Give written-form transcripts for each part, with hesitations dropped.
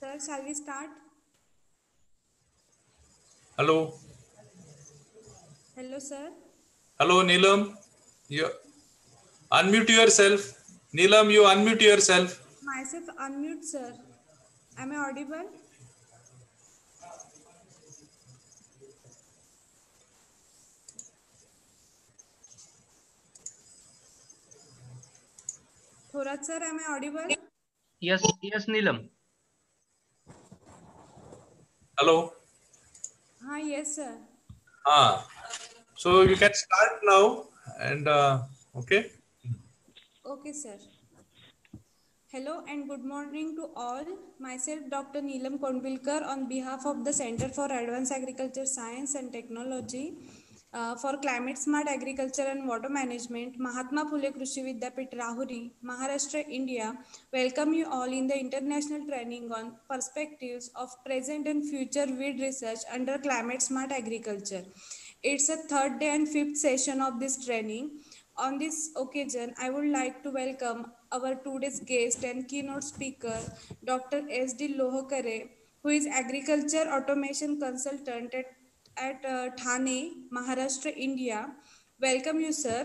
Sir, shall we start? Hello. Hello, sir. Hello, Neelam. You unmute yourself. Neelam, you unmute yourself. Myself unmute, sir. Am I audible? Thorat, sir, am I audible? Yes, Neelam. Hello. Yes, sir. So you can start now. And okay. Okay, sir. Hello and good morning to all. Myself, Dr. Neelam Kondvilkar, on behalf of the Center for Advanced Agriculture Science and Technology for Climate Smart Agriculture and Water Management, Mahatma Phule Krishi Vidyapit Rahuri, Maharashtra, India, welcome you all in the international training on perspectives of present and future weed research under climate smart agriculture. It's the third day and fifth session of this training. On this occasion, I would like to welcome our today's guest and keynote speaker, Dr. S.D. Lohakare, who is Agriculture Automation Consultant at Thane, Maharashtra, India. Welcome you, sir.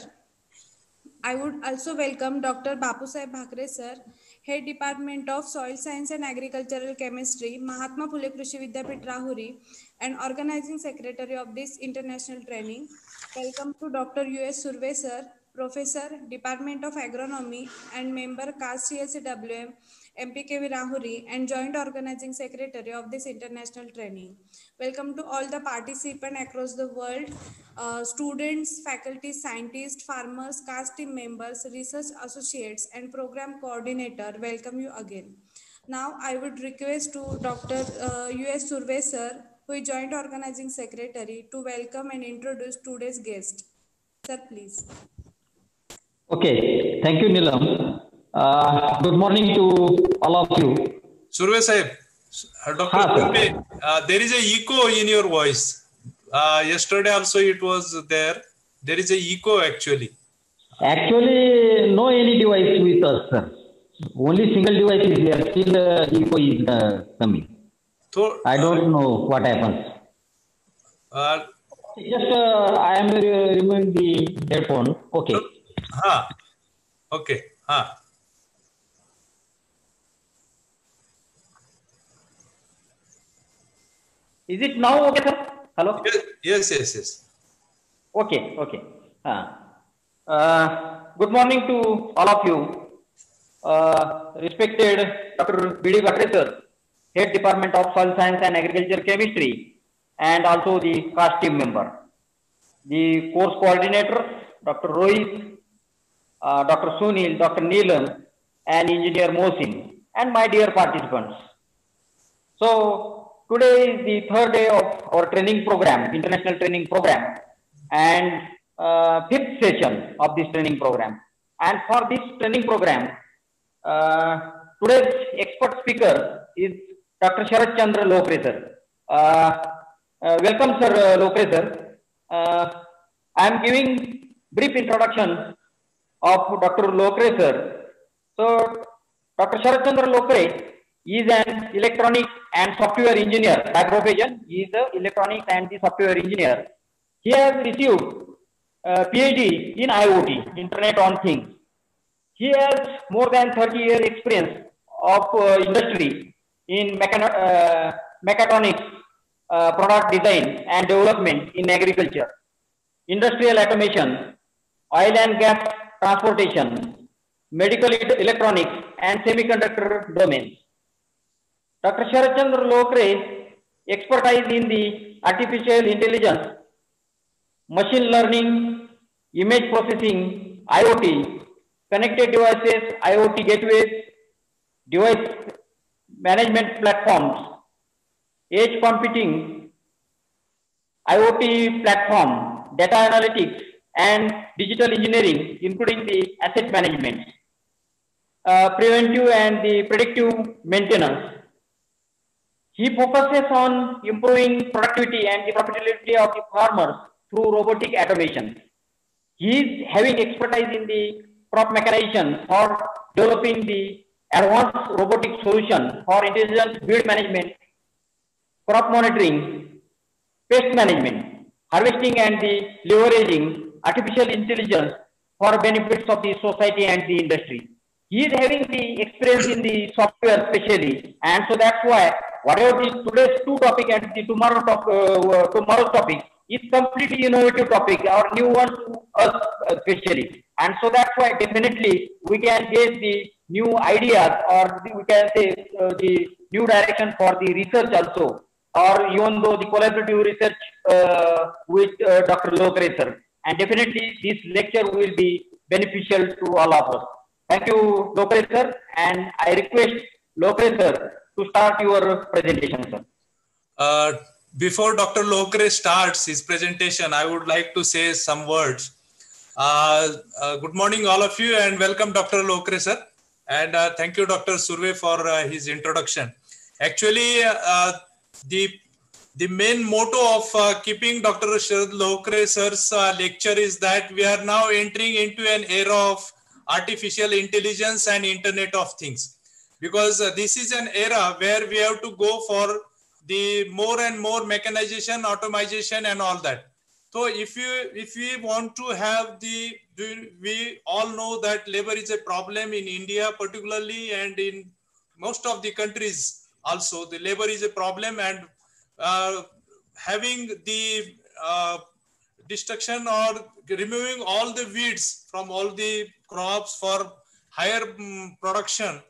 I would also welcome Dr. Bapusaheb Bhakre, sir, Head Department of Soil Science and Agricultural Chemistry, Mahatma Phule Krishi Vidyapit Rahuri, and Organizing Secretary of this international training. Welcome to Dr. U.S. Surve, sir, Professor, Department of Agronomy, and member CAST CSWM, MPKV Rahuri, and Joint Organizing Secretary of this international training. Welcome to all the participants across the world, students, faculty, scientists, farmers, CAST team members, research associates, and program coordinator. Welcome you again. Now I would request to Dr. U.S. Surve, sir, who is Joint Organizing Secretary, to welcome and introduce today's guest. Sir, please. Okay, thank you, Neelam. Good morning to all of you. Surve Sahib, Dr. Surve, there is a echo in your voice. Yesterday also it was there. There is a echo actually. Actually, no any device with us, sir. Only single device is here. Still, echo is coming. So, I don't know what happens. Just I am removing the headphone. Okay. Okay. Is it now okay, sir? Hello? Yes. Okay. Good morning to all of you. Respected Dr. B.D. Bhakre, sir, Head Department of Soil Science and Agriculture Chemistry, and also the CAST team member. The course coordinator, Dr. Rohit, Dr. Sunil, Dr. Neelam, and Engineer Mohsin, and my dear participants. So, today is the third day of our training program, international training program, and fifth session of this training program. And for this training program, today's expert speaker is Dr. Sharat Chandra Lokre, sir. Welcome, sir, Lokre, sir. I am giving brief introduction of Dr. Lokre, sir. So, Dr. Sharat Chandra Lokre is an electronics and software engineer by profession. He is the electronics and the software engineer. He has received PhD in IoT, Internet on Things. He has more than 30-year experience of industry in mechatronics, product design and development in agriculture, industrial automation, oil and gas transportation, medical electronics, and semiconductor domains. Dr. Sharat Chandra Lokre expertise in the artificial intelligence, machine learning, image processing, IoT, connected devices, IoT gateways, device management platforms, edge computing, IoT platform, data analytics, and digital engineering, including the asset management, preventive and the predictive maintenance. He focuses on improving productivity and the profitability of the farmers through robotic automation. He is having expertise in the crop mechanization for developing the advanced robotic solution for intelligent field management, crop monitoring, pest management, harvesting and the leveraging artificial intelligence for benefits of the society and the industry. He is having the experience in the software especially, and so that's why whatever the today's two topic and the tomorrow's topic is completely innovative topic or new one to us especially, and so that's why definitely we can get the new ideas or we can say the new direction for the research also, or even though the collaborative research with Dr. Lokre sir. And definitely this lecture will be beneficial to all of us. Thank you, Lokre sir, and I request Lokre sir to start your presentation, sir. Before Dr. Lokre starts his presentation, I would like to say some words. Good morning, all of you, and welcome, Dr. Lokre sir. And thank you, Dr. Surve, for his introduction. Actually, the main motto of keeping Dr. Sharad Lokre sir's lecture is that we are now entering into an era of artificial intelligence and Internet of Things. Because this is an era where we have to go for the more and more mechanization, automation, and all that. So if we want to have we all know that labor is a problem in India particularly, and in most of the countries also, the labor is a problem, and having the destruction or removing all the weeds from all the crops for higher production,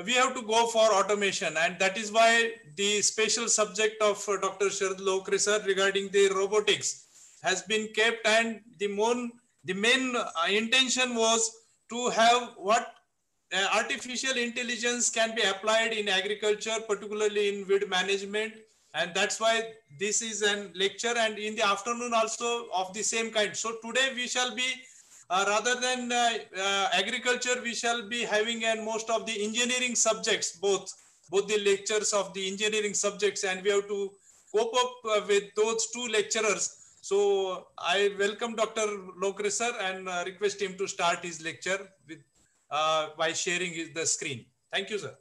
we have to go for automation. And that is why the special subject of Dr. Sharad Lokre sir regarding the robotics has been kept, and the main intention was to have what artificial intelligence can be applied in agriculture, particularly in weed management. And that's why this is a lecture, and in the afternoon also of the same kind. So today we shall be rather than agriculture, we shall be having most of the engineering subjects, both the lectures of the engineering subjects, and we have to cope up with those two lecturers. So I welcome Dr. Lokre sir and request him to start his lecture with by sharing the screen. Thank you, sir.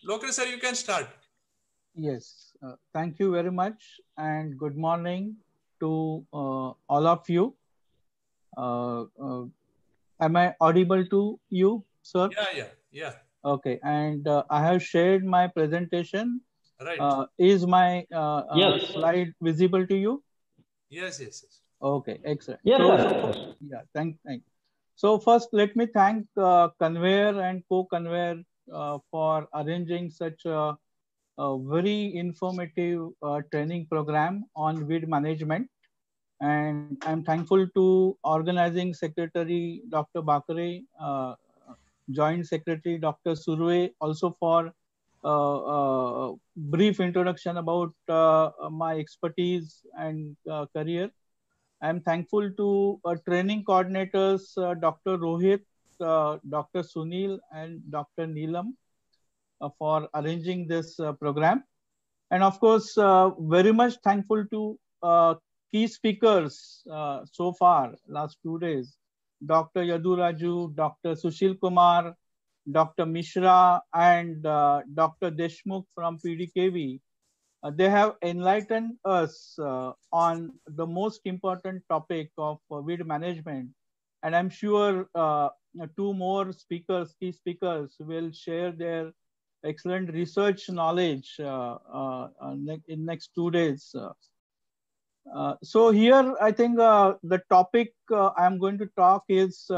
Lokre sir, you can start. Yes, thank you very much, and good morning to all of you. Am I audible to you, sir? Yeah. Okay, and I have shared my presentation. Right. Is my Yes. slide visible to you? Yes. Okay, excellent. Yes, so, sir. yeah, thank you. So first, let me thank Conveyor and Co-Conveyor for arranging such a very informative training program on weed management. And I'm thankful to organizing secretary, Dr. Bakare, joint secretary, Dr. Surve, also for brief introduction about my expertise and career. I'm thankful to training coordinators, Dr. Rohit, Dr. Sunil, and Dr. Neelam for arranging this program. And of course, very much thankful to key speakers so far, last 2 days, Dr. Yadu Raju, Dr. Sushil Kumar, Dr. Mishra, and Dr. Deshmukh from PDKV. They have enlightened us on the most important topic of weed management. And I'm sure 2 more speakers, key speakers, will share their excellent research knowledge in next 2 days. So here, I think the topic I'm going to talk is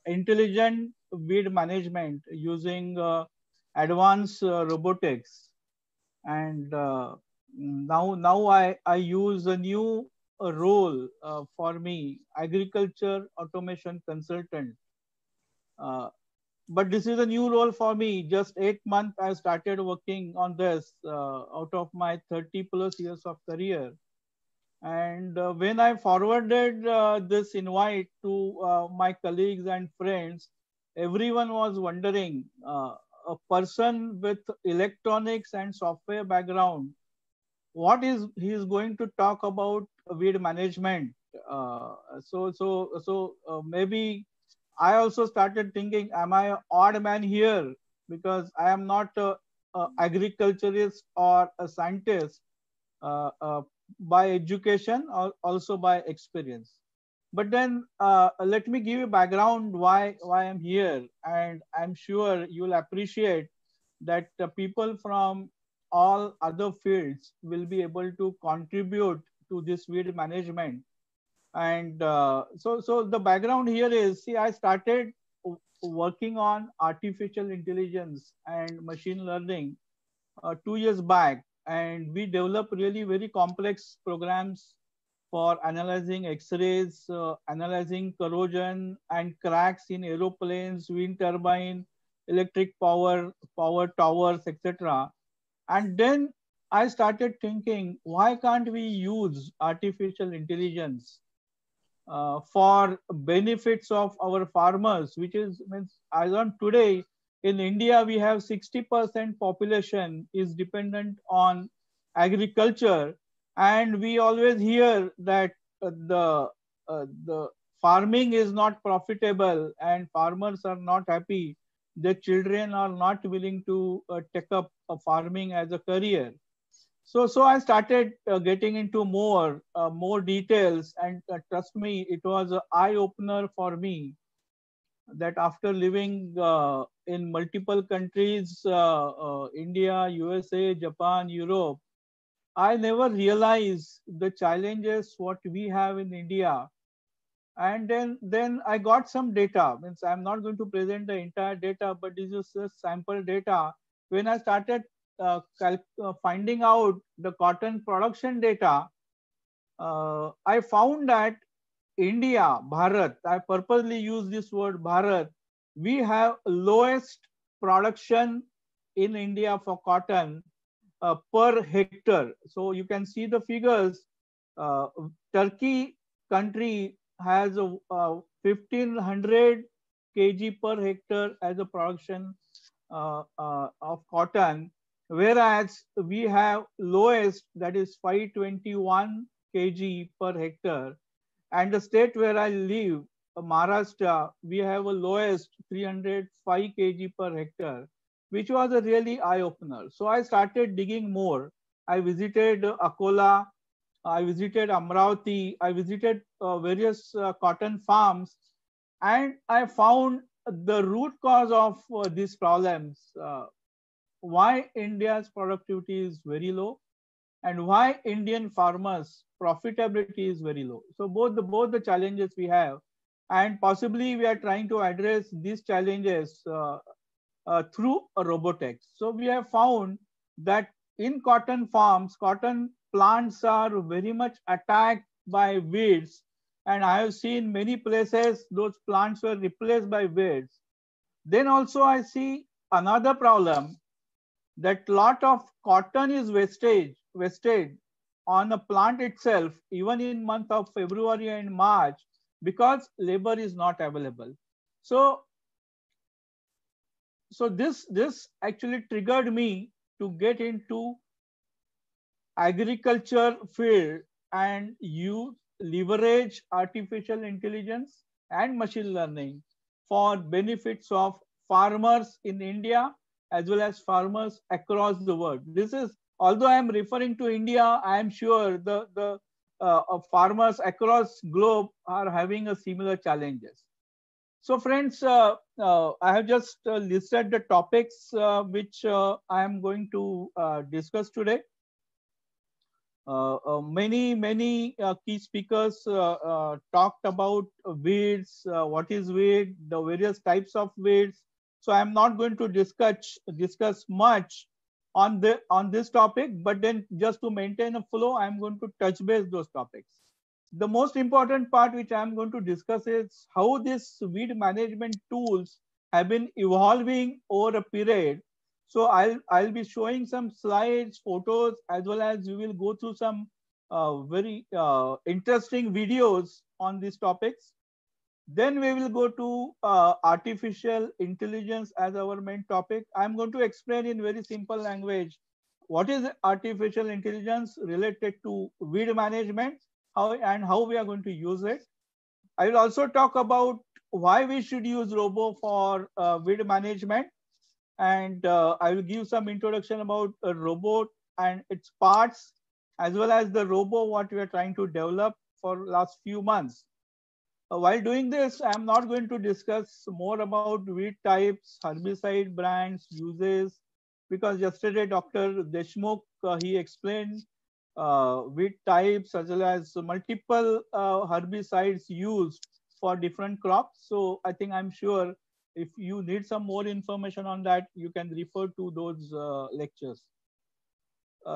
intelligent weed management using advanced robotics. And now I use a new role for me, agriculture automation consultant. But this is a new role for me. Just 8 months I started working on this out of my 30+ years of career. And when I forwarded this invite to my colleagues and friends, everyone was wondering, a person with electronics and software background, what is he is going to talk about weed management? Maybe I also started thinking, am I an odd man here? Because I am not a agriculturist or a scientist by education or also by experience. But then let me give you background why I'm here, and I'm sure you'll appreciate that people from all other fields will be able to contribute to this weed management. And so the background here is, see, I started working on artificial intelligence and machine learning 2 years back, and we developed really very complex programs for analyzing X-rays, analyzing corrosion and cracks in aeroplanes, wind turbine, electric power towers, etc. And then I started thinking, why can't we use artificial intelligence for benefits of our farmers, which is, means as on today in India, we have 60% population is dependent on agriculture. And we always hear that the farming is not profitable and farmers are not happy. Their children are not willing to take up farming as a career. So I started getting into more details, and trust me, it was an eye opener for me that after living in multiple countries, India, USA, Japan, Europe, I never realized the challenges what we have in India. And then I got some data. Means I'm not going to present the entire data, but this is just sample data. When I started finding out the cotton production data, I found that India, Bharat, I purposely use this word Bharat, we have lowest production in India for cotton per hectare. So you can see the figures. Turkey country has 1500 kg per hectare as a production of cotton, whereas we have lowest, that is 521 kg per hectare. And the state where I live, Maharashtra, we have a lowest 305 kg per hectare, which was a really eye-opener. So I started digging more. I visited Akola, I visited Amravati, I visited various cotton farms, and I found the root cause of these problems. Why India's productivity is very low, and why Indian farmers' profitability is very low. So both the challenges we have, and possibly we are trying to address these challenges through robotics. So we have found that in cotton farms, cotton plants are very much attacked by weeds, and I have seen many places those plants were replaced by weeds. Then also I see another problem, that lot of cotton is wasted on a plant itself, even in month of February and March, because labor is not available. So this actually triggered me to get into agriculture field and use leverage artificial intelligence and machine learning for benefits of farmers in India as well as farmers across the world. This is, although I am referring to India, I am sure the farmers across globe are having a similar challenges. So friends, I have just listed the topics which I am going to discuss today. Many key speakers talked about weeds, what is weed, the various types of weeds. So I am not going to discuss much on this topic, but then just to maintain a flow, I am going to touch base those topics. The most important part which I am going to discuss is how these weed management tools have been evolving over a period. So I'll be showing some slides, photos, as well as we will go through some very interesting videos on these topics. Then we will go to artificial intelligence as our main topic. I'm going to explain in very simple language what is artificial intelligence related to weed management, how we are going to use it. I will also talk about why we should use robo for weed management, and I will give some introduction about a robot and its parts, as well as the robo what we are trying to develop for last few months. While doing this, I am not going to discuss more about weed types, herbicide brands, uses, because yesterday Dr. Deshmukh, he explained weed types as well as multiple herbicides used for different crops. So I think I'm sure if you need some more information on that, you can refer to those lectures.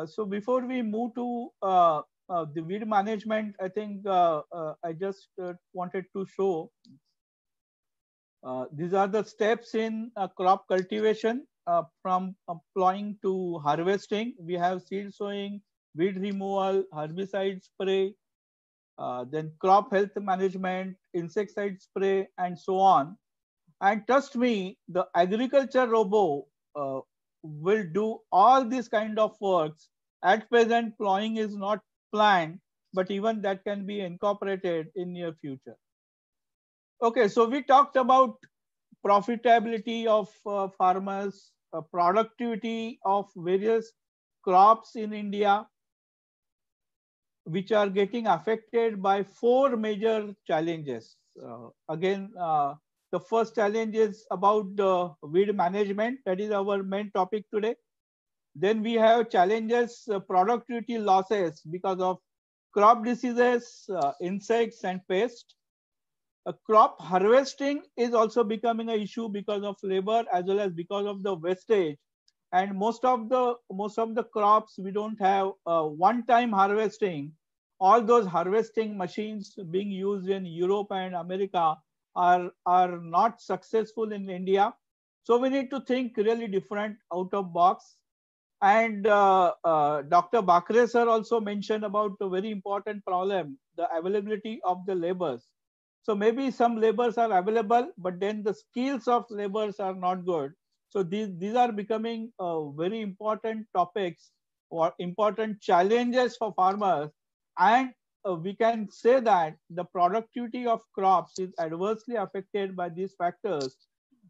So before we move to the weed management, I think I just wanted to show these are the steps in crop cultivation from plowing to harvesting. We have seed sowing, weed removal, herbicide spray, then crop health management, insecticide spray, and so on. And trust me, the agriculture robo will do all these kind of works. At present, plowing is not planned, but even that can be incorporated in near future. Okay, so we talked about profitability of farmers, productivity of various crops in India, which are getting affected by 4 major challenges. Again, the first challenge is about the weed management. That is our main topic today. Then we have challenges, productivity losses because of crop diseases, insects, and pests. Crop harvesting is also becoming an issue because of labor as well as because of the wastage. And most of the crops we don't have one-time harvesting. All those harvesting machines being used in Europe and America are not successful in India. So we need to think really different, out of box. And Dr. Bakre sir also mentioned about a very important problem, the availability of the laborers. So maybe some laborers are available, but then the skills of laborers are not good. So these are becoming very important topics or important challenges for farmers. And we can say that the productivity of crops is adversely affected by these factors.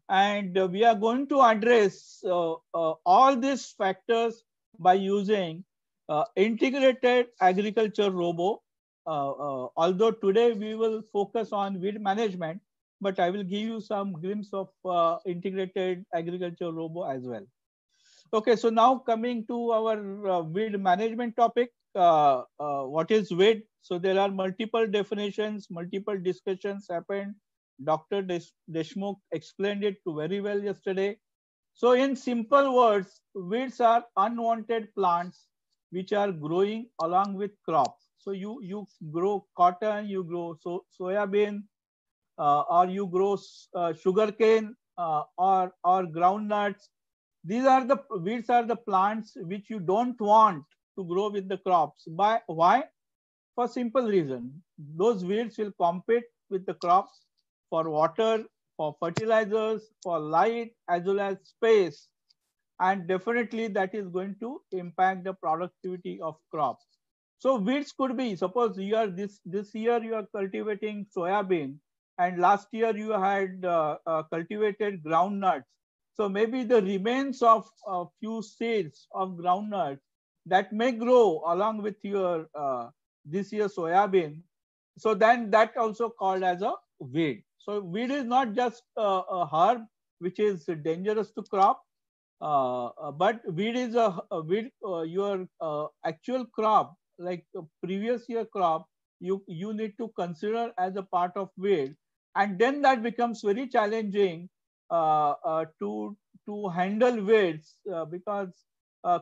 And we are going to address all these factors by using integrated agriculture robo. Although today we will focus on weed management, but I will give you some glimpse of integrated agriculture robo as well. Okay, so now coming to our weed management topic, what is weed? So there are multiple definitions, multiple discussions happened. Dr. Deshmukh explained it very well yesterday. So in simple words, weeds are unwanted plants which are growing along with crops. So you grow cotton, you grow soybean, or you grow sugarcane or groundnuts. These are the weeds are the plants which you don't want to grow with the crops. Why? For simple reason. Those weeds will compete with the crops for water, for fertilizers, for light, as well as space. And definitely that is going to impact the productivity of crops. So weeds could be, suppose you are this year you are cultivating soybean, and last year you had cultivated groundnuts. So maybe the remains of a few seeds of groundnuts that may grow along with your this year soybean. So then that also called as a weed. So weed is not just a herb which is dangerous to crop, but weed is a weed. Your actual crop, like previous year crop, you need to consider as a part of weed, and then that becomes very challenging to handle weeds because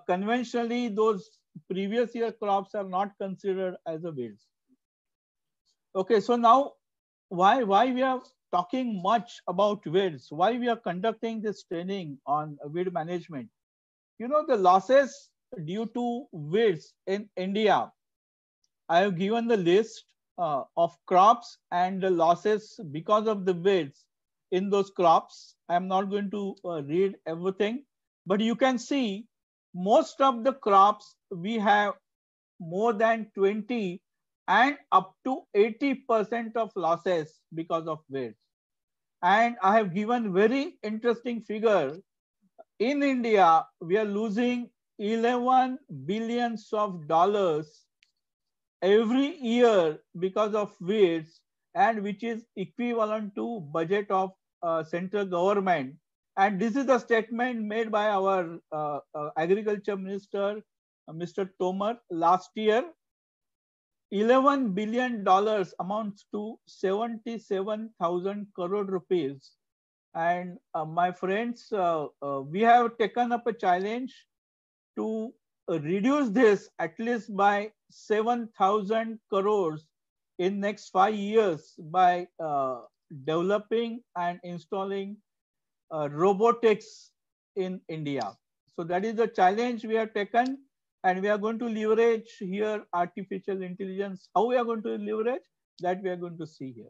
conventionally those previous year crops are not considered as a weeds. Okay, so now why we are talking much about weeds? Why we are conducting this training on weed management? You know, the losses due to weeds in India, I have given the list of crops and the losses because of the weeds in those crops. I am not going to read everything, but you can see most of the crops we have more than 20 and up to 80% of losses because of weeds. And I have given very interesting figure. In India, we are losing 11 billions of dollars every year because of weeds, and which is equivalent to budget of central government. And this is a statement made by our agriculture minister, Mr. Tomar, last year. $11 billion amounts to 77,000 crore rupees. And my friends, we have taken up a challenge to reduce this at least by 7,000 crores in next 5 years by developing and installing robotics in India. So that is the challenge we have taken, and we are going to leverage here artificial intelligence. How we are going to leverage that we are going to see here.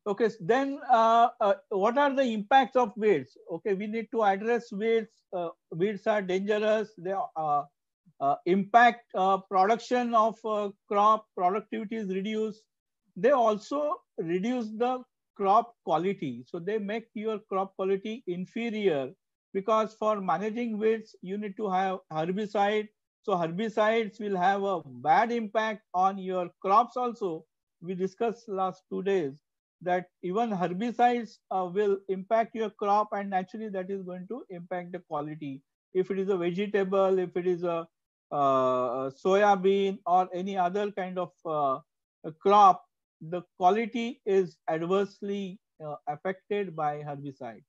Okay, then what are the impacts of weeds? Okay, we need to address weeds. Weeds are dangerous. They impact production of crop. Productivity is reduced. They also reduce the crop quality. So they make your crop quality inferior, because for managing weeds, you need to have herbicide. So herbicides will have a bad impact on your crops also. We discussed last 2 days that even herbicides will impact your crop, and naturally that is going to impact the quality. If it is a vegetable, if it is a soya bean or any other kind of crop, the quality is adversely affected by herbicide.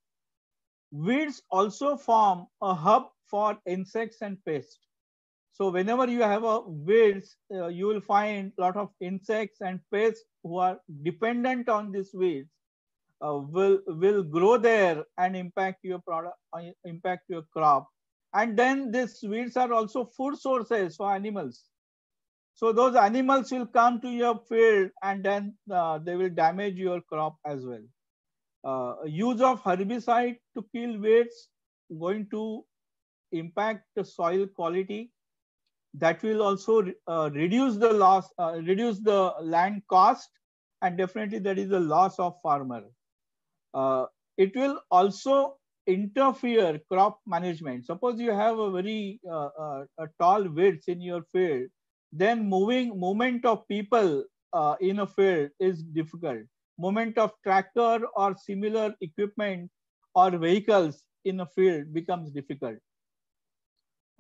Weeds also form a hub for insects and pests. So whenever you have a weeds, you will find a lot of insects and pests who are dependent on these weeds will grow there and impact your product, impact your crop. And then these weeds are also food sources for animals. So those animals will come to your field, and then they will damage your crop as well. Use of herbicide to kill weeds going to impact the soil quality. That will also reduce the loss, reduce the land cost, and definitely that is the loss of farmer. It will also interfere crop management. Suppose you have a very tall weeds in your field, then movement of people in a field is difficult. Movement of tractor or similar equipment or vehicles in a field becomes difficult.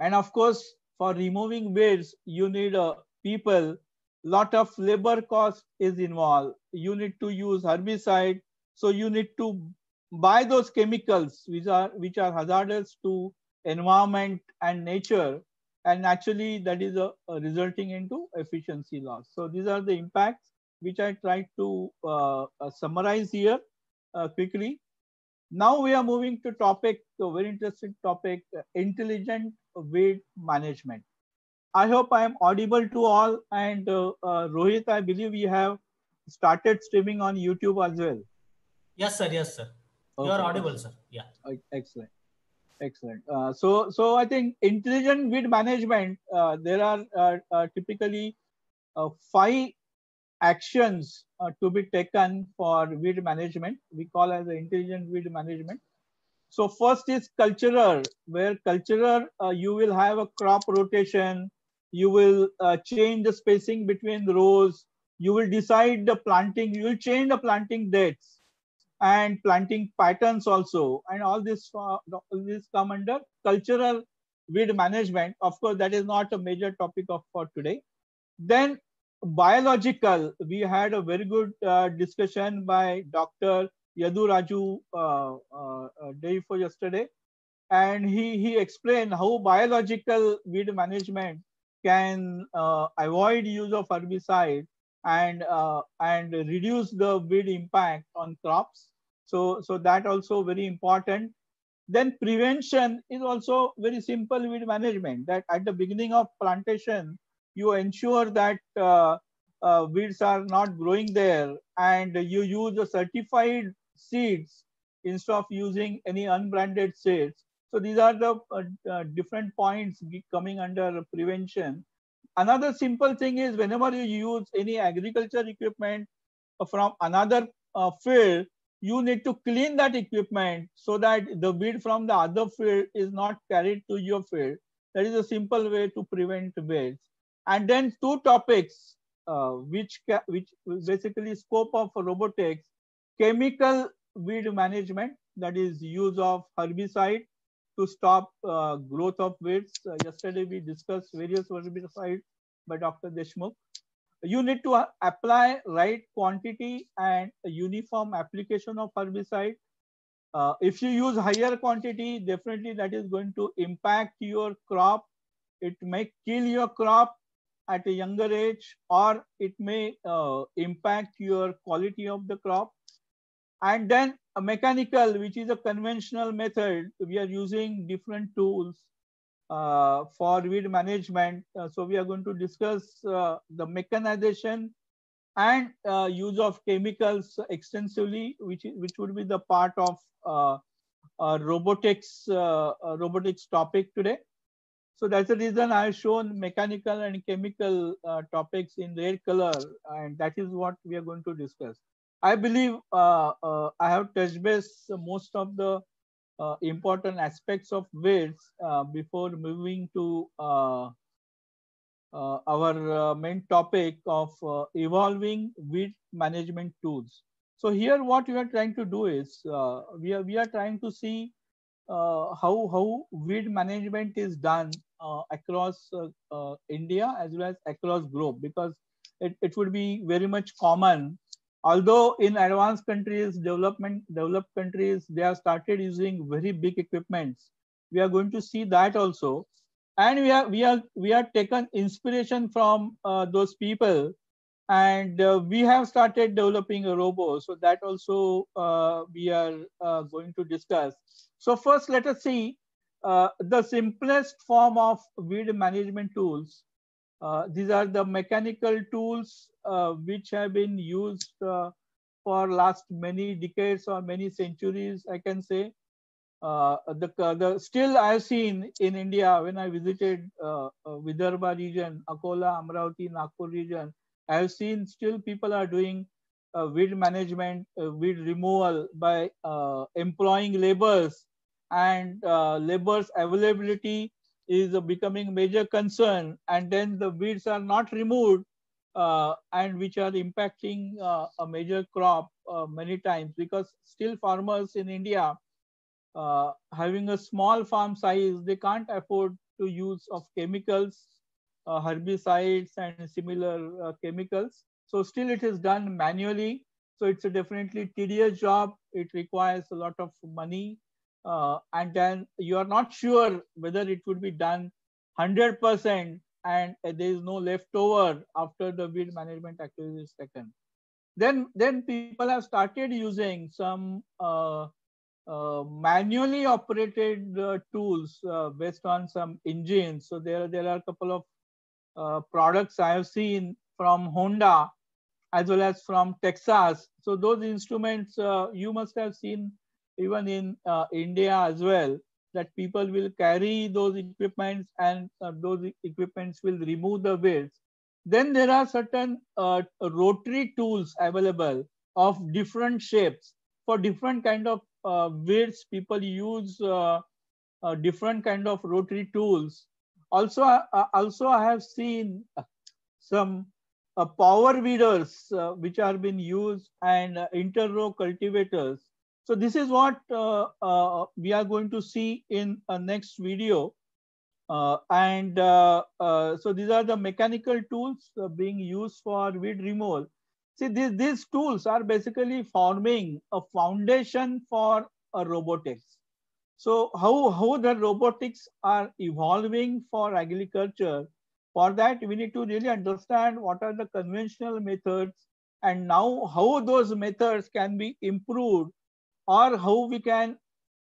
And of course, for removing weeds, you need people. Lot of labor cost is involved. You need to use herbicide, so you need to buy those chemicals which are hazardous to environment and nature, and naturally that is resulting into efficiency loss. So these are the impacts which I tried to summarize here quickly. Now we are moving to a very interesting topic, intelligent weed management. I hope I am audible to all, and Rohit, I believe you have started streaming on YouTube as well. Yes, sir. Yes, sir. You are audible, sir. Yeah. Excellent. Excellent. So I think intelligent weed management, there are typically 5 actions to be taken for weed management. We call as the intelligent weed management. So first is cultural, where cultural you will have a crop rotation. You will change the spacing between the rows. You will decide the planting. You will change the planting dates and planting patterns also. And all this come under cultural weed management. Of course, that is not a major topic for today. Then biological, we had a very good discussion by Dr. Yadu Raju day before yesterday, and he explained how biological weed management can avoid use of herbicide and reduce the weed impact on crops. So that also very important. Then prevention is also very simple weed management, that at the beginning of plantation, you ensure that weeds are not growing there, and you use the certified seeds instead of using any unbranded seeds. So these are the different points coming under prevention. another simple thing is whenever you use any agriculture equipment from another field, you need to clean that equipment so that the weed from the other field is not carried to your field. That is a simple way to prevent weeds. And then two topics which basically scope of robotics: chemical weed management, that is use of herbicide to stop growth of weeds. Yesterday we discussed various herbicides by Dr. Deshmukh. You need to apply right quantity and a uniform application of herbicide. If you use higher quantity, definitely that is going to impact your crop. It may kill your crop at a younger age, or it may impact your quality of the crop. And then a mechanical, which is a conventional method, we are using different tools for weed management. So we are going to discuss the mechanization and use of chemicals extensively, which would be the part of robotics topic today. So that's the reason I have shown mechanical and chemical topics in red color, and that is what we are going to discuss. I believe I have touched base most of the important aspects of weeds before moving to our main topic of evolving weed management tools. So here what we are trying to do is we are trying to see how weed management is done across India as well as across globe, because it would be very much common. Although in advanced countries, developed countries, they have started using very big equipments. We are going to see that also, and we are taken inspiration from those people, and we have started developing a robo. So that also we are going to discuss. So first, let us see the simplest form of weed management tools. These are the mechanical tools which have been used for last many decades or many centuries, I can say. Still I have seen in India when I visited Vidarbha region, Akola, Amravati, Nagpur region, I have seen still people are doing weed management, weed removal by employing laborers, and laborers availability is becoming major concern, and then the weeds are not removed and which are impacting a major crop many times, because still farmers in India having a small farm size, they can't afford to use of chemicals, herbicides and similar chemicals. So still it is done manually. So it's a definitely tedious job. It requires a lot of money. And then you are not sure whether it would be done 100% and there is no leftover after the weed management activity is taken. Then people have started using some manually operated tools based on some engines. So there are a couple of products I have seen from Honda as well as from Texas. So those instruments you must have seen even in India as well, that people will carry those equipments, and those equipments will remove the weeds. Then there are certain rotary tools available of different shapes for different kind of weeds. People use different kind of rotary tools. Also I have seen some power weeders which are being used, and interrow cultivators. So this is what we are going to see in a next video. So these are the mechanical tools being used for weed removal. See, these tools are basically forming a foundation for robotics. So how the robotics are evolving for agriculture, for that we need to really understand what are the conventional methods, and now how those methods can be improved, or how we can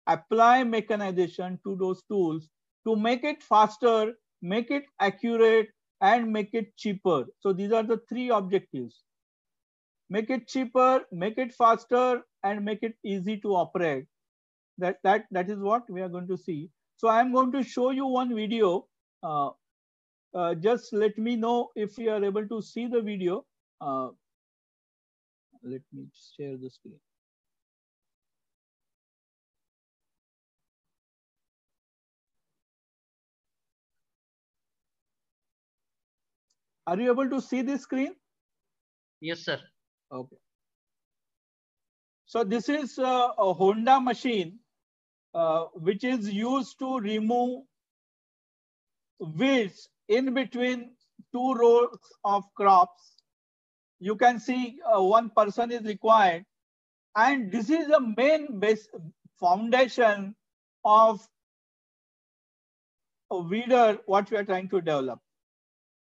apply mechanization to those tools to make it faster, make it accurate, and make it cheaper. So these are the three objectives: make it cheaper, make it faster, and make it easy to operate. That is what we are going to see. So I am going to show you one video just let me know if you are able to see the video. Let me share the screen. Are you able to see this screen? Yes, sir. Okay. So this is a Honda machine which is used to remove weeds in between two rows of crops. You can see one person is required, and this is the main base foundation of a weeder what we are trying to develop.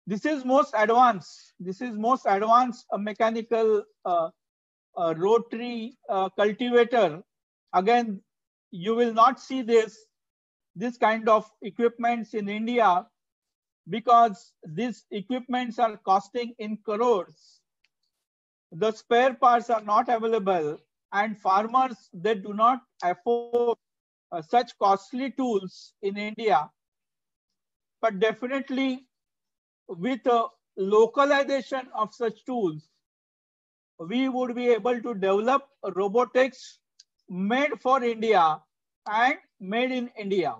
This is most advanced. This is most advanced mechanical rotary cultivator. Again, you will not see this kind of equipments in India because these equipments are costing in crores. The spare parts are not available, and farmers, they do not afford such costly tools in India. But definitely with a localization of such tools, we would be able to develop robotics made for India and made in India.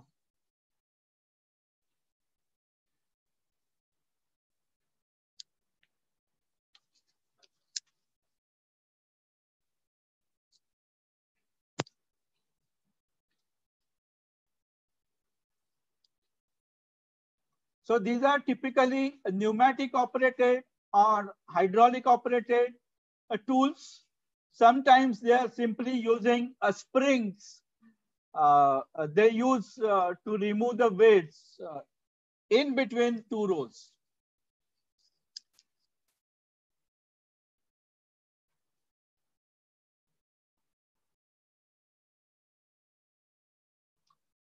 So these are typically pneumatic operated or hydraulic operated tools. Sometimes they are simply using springs. They use to remove the weeds in between two rows.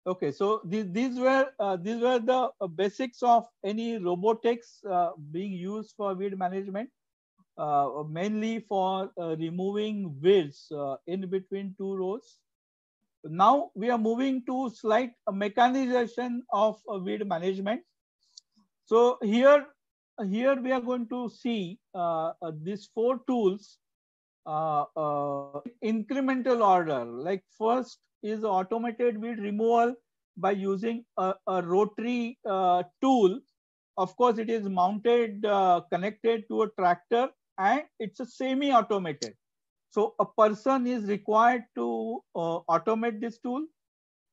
Okay, so these were the basics of any robotics being used for weed management, mainly for removing weeds in between two rows. Now we are moving to slight mechanization of weed management. So here we are going to see these four tools incremental order. Like first is automated weed removal by using a rotary tool. Of course, it is mounted, connected to a tractor, and it's a semi-automated. So a person is required to automate this tool.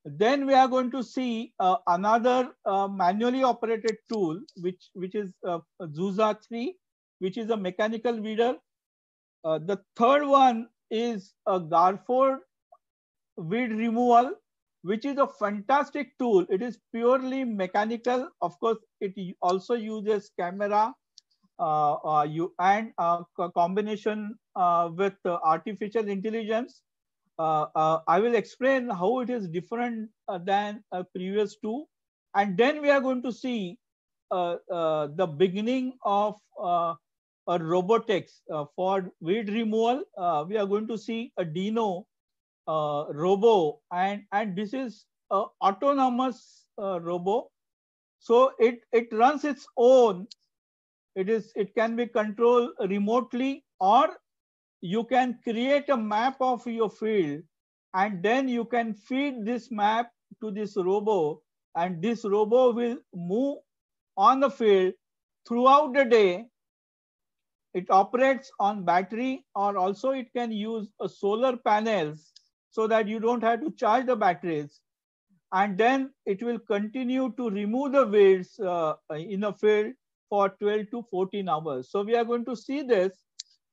Then we are going to see another manually operated tool, which is Zuza 3, which is a mechanical weeder. The third one is a Garford weed removal, which is a fantastic tool. It is purely mechanical. Of course, it also uses camera and combination with artificial intelligence. I will explain how it is different than previous two. And then we are going to see the beginning of a robotics for weed removal. We are going to see a Dino robo, and this is a autonomous robo. So it runs its own. It can be controlled remotely, or you can create a map of your field, and then you can feed this map to this robo, and this robo will move on the field throughout the day. It operates on battery, or also it can use solar panels so that you don't have to charge the batteries. And then it will continue to remove the weeds in a field for 12 to 14 hours. So we are going to see this.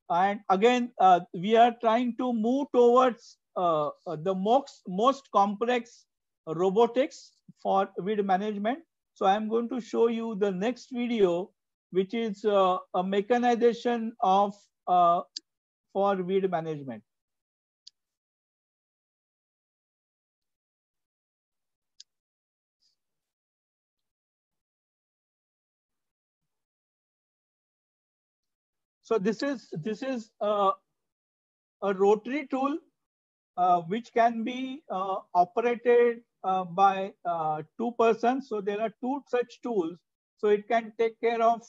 And again, we are trying to move towards the most complex robotics for weed management. So I'm going to show you the next video, which is a mechanization of for weed management. So this is a rotary tool which can be operated by two persons. So there are two such tools. So it can take care of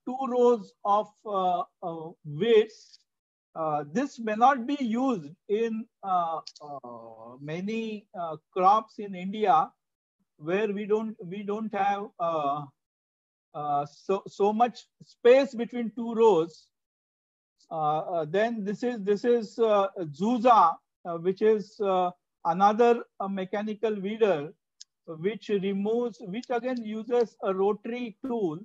2 rows of weeds. This may not be used in many crops in India, where we don't have so much space between 2 rows. Then this is Zuza, which is another mechanical weeder, which again uses a rotary tool,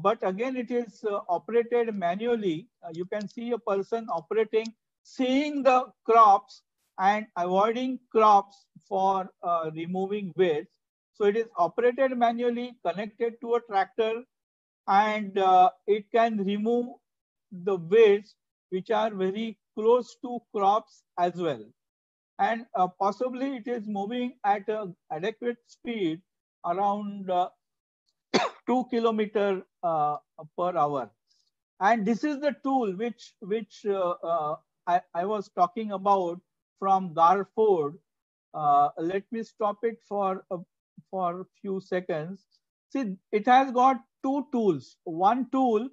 but again it is operated manually. You can see a person operating, seeing the crops and avoiding crops for removing weeds. So it is operated manually, connected to a tractor, and it can remove the weeds which are very close to crops as well. And possibly it is moving at an adequate speed around 2 kilometers per hour. And this is the tool which I was talking about from Garford. Let me stop it for a few seconds. See, it has got 2 tools. One tool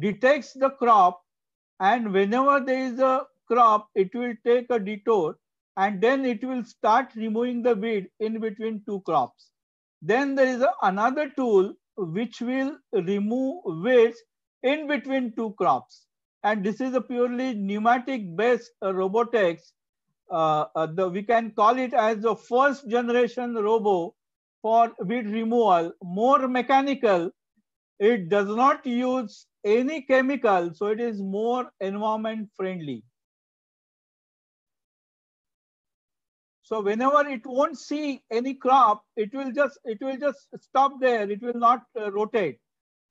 detects the crop, and whenever there is a crop, it will take a detour, and then it will start removing the weed in between 2 crops. Then there is another tool which will remove weeds in between 2 crops. And this is a purely pneumatic based robotics. We can call it as the first generation robo for weed removal, more mechanical. It does not use any chemical, so it is more environment friendly. So whenever it won't see any crop, it will just stop there. It will not rotate.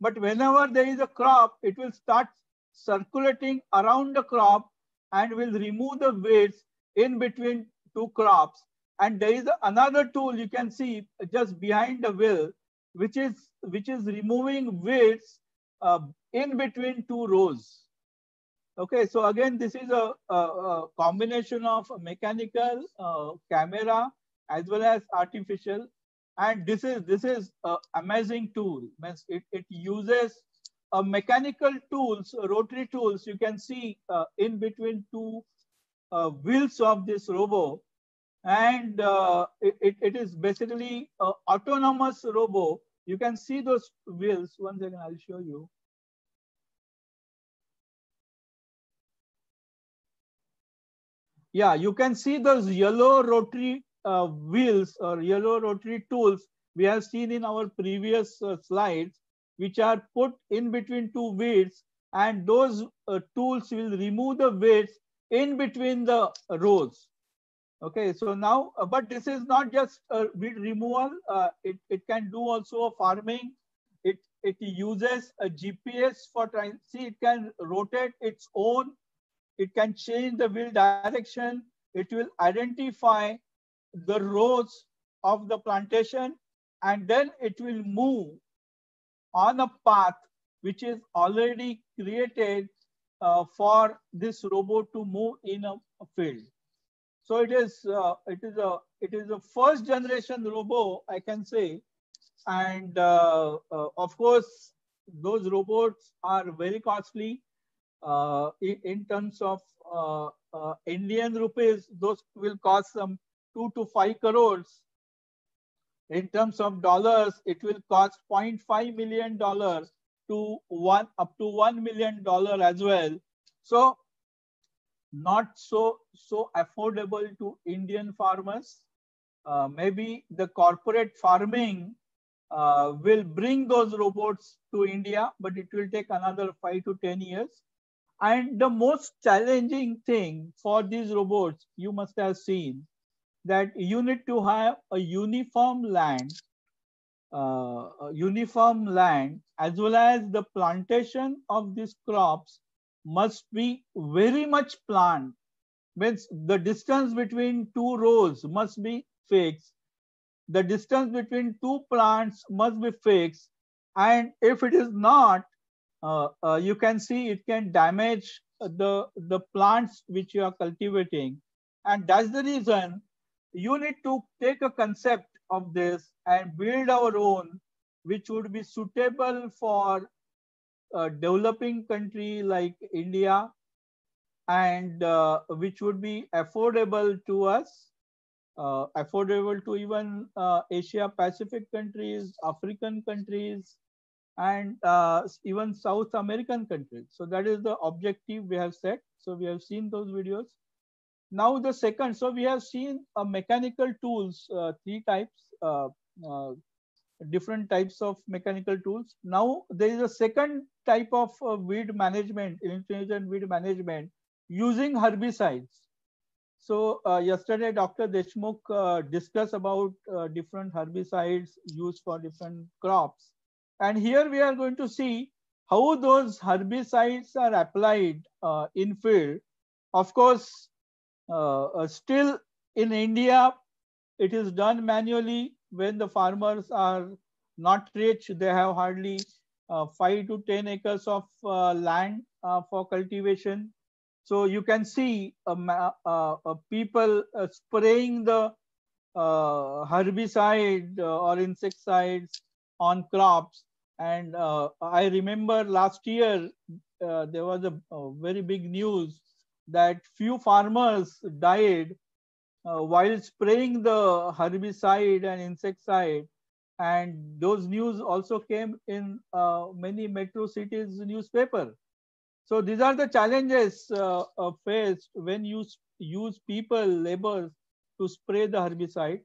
But whenever there is a crop, it will start circulating around the crop and will remove the weeds in between 2 crops. And there is another tool you can see just behind the wheel, which is removing weeds in between 2 rows. Okay, so again, this is a combination of mechanical, camera, as well as artificial, and this is an amazing tool. Means it uses mechanical tools, rotary tools. You can see in between 2 wheels of this robo, and it is basically an autonomous robo. You can see those wheels. One second, I'll show you. Yeah, you can see those yellow rotary wheels or yellow rotary tools we have seen in our previous slides, which are put in between 2 weeds, and those tools will remove the weeds in between the rows. Okay, so now, but this is not just weed removal. It can do also farming. It uses a GPS for trying. See, it can rotate its own. It can change the wheel direction. It will identify the rows of the plantation, and then it will move on a path which is already created for this robot to move in a field. So it is a first generation robo, I can say, and of course those robots are very costly. In terms of Indian rupees, those will cost some 2 to 5 crores. In terms of dollars, it will cost $0.5 million to up to $1 million as well. So not so affordable to Indian farmers. Maybe the corporate farming will bring those robots to India, but it will take another 5 to 10 years. And the most challenging thing for these robots, you must have seen, that you need to have a uniform land, as well as the plantation of these crops must be very much planned. Means the distance between 2 rows must be fixed. The distance between 2 plants must be fixed. And if it is not, you can see it can damage the plants which you are cultivating. And that's the reason you need to take a concept of this and build our own, which would be suitable for a developing country like India, and which would be affordable to us, affordable to even Asia Pacific countries, African countries, and even South American countries. So that is the objective we have set. So we have seen those videos. Now the second, so we have seen mechanical tools, three types, different types of mechanical tools. Now there is a second type of weed management, intelligent weed management using herbicides. So yesterday Dr. Deshmukh discussed about different herbicides used for different crops. And here we are going to see how those herbicides are applied in field. Of course, still in India, it is done manually when the farmers are not rich. They have hardly 5 to 10 acres of land for cultivation. So you can see people spraying the herbicide or insecticides on crops. And I remember last year there was a very big news that few farmers died while spraying the herbicide and insecticide, and those news also came in many metro cities newspaper. So these are the challenges faced when you use people, labor to spray the herbicide.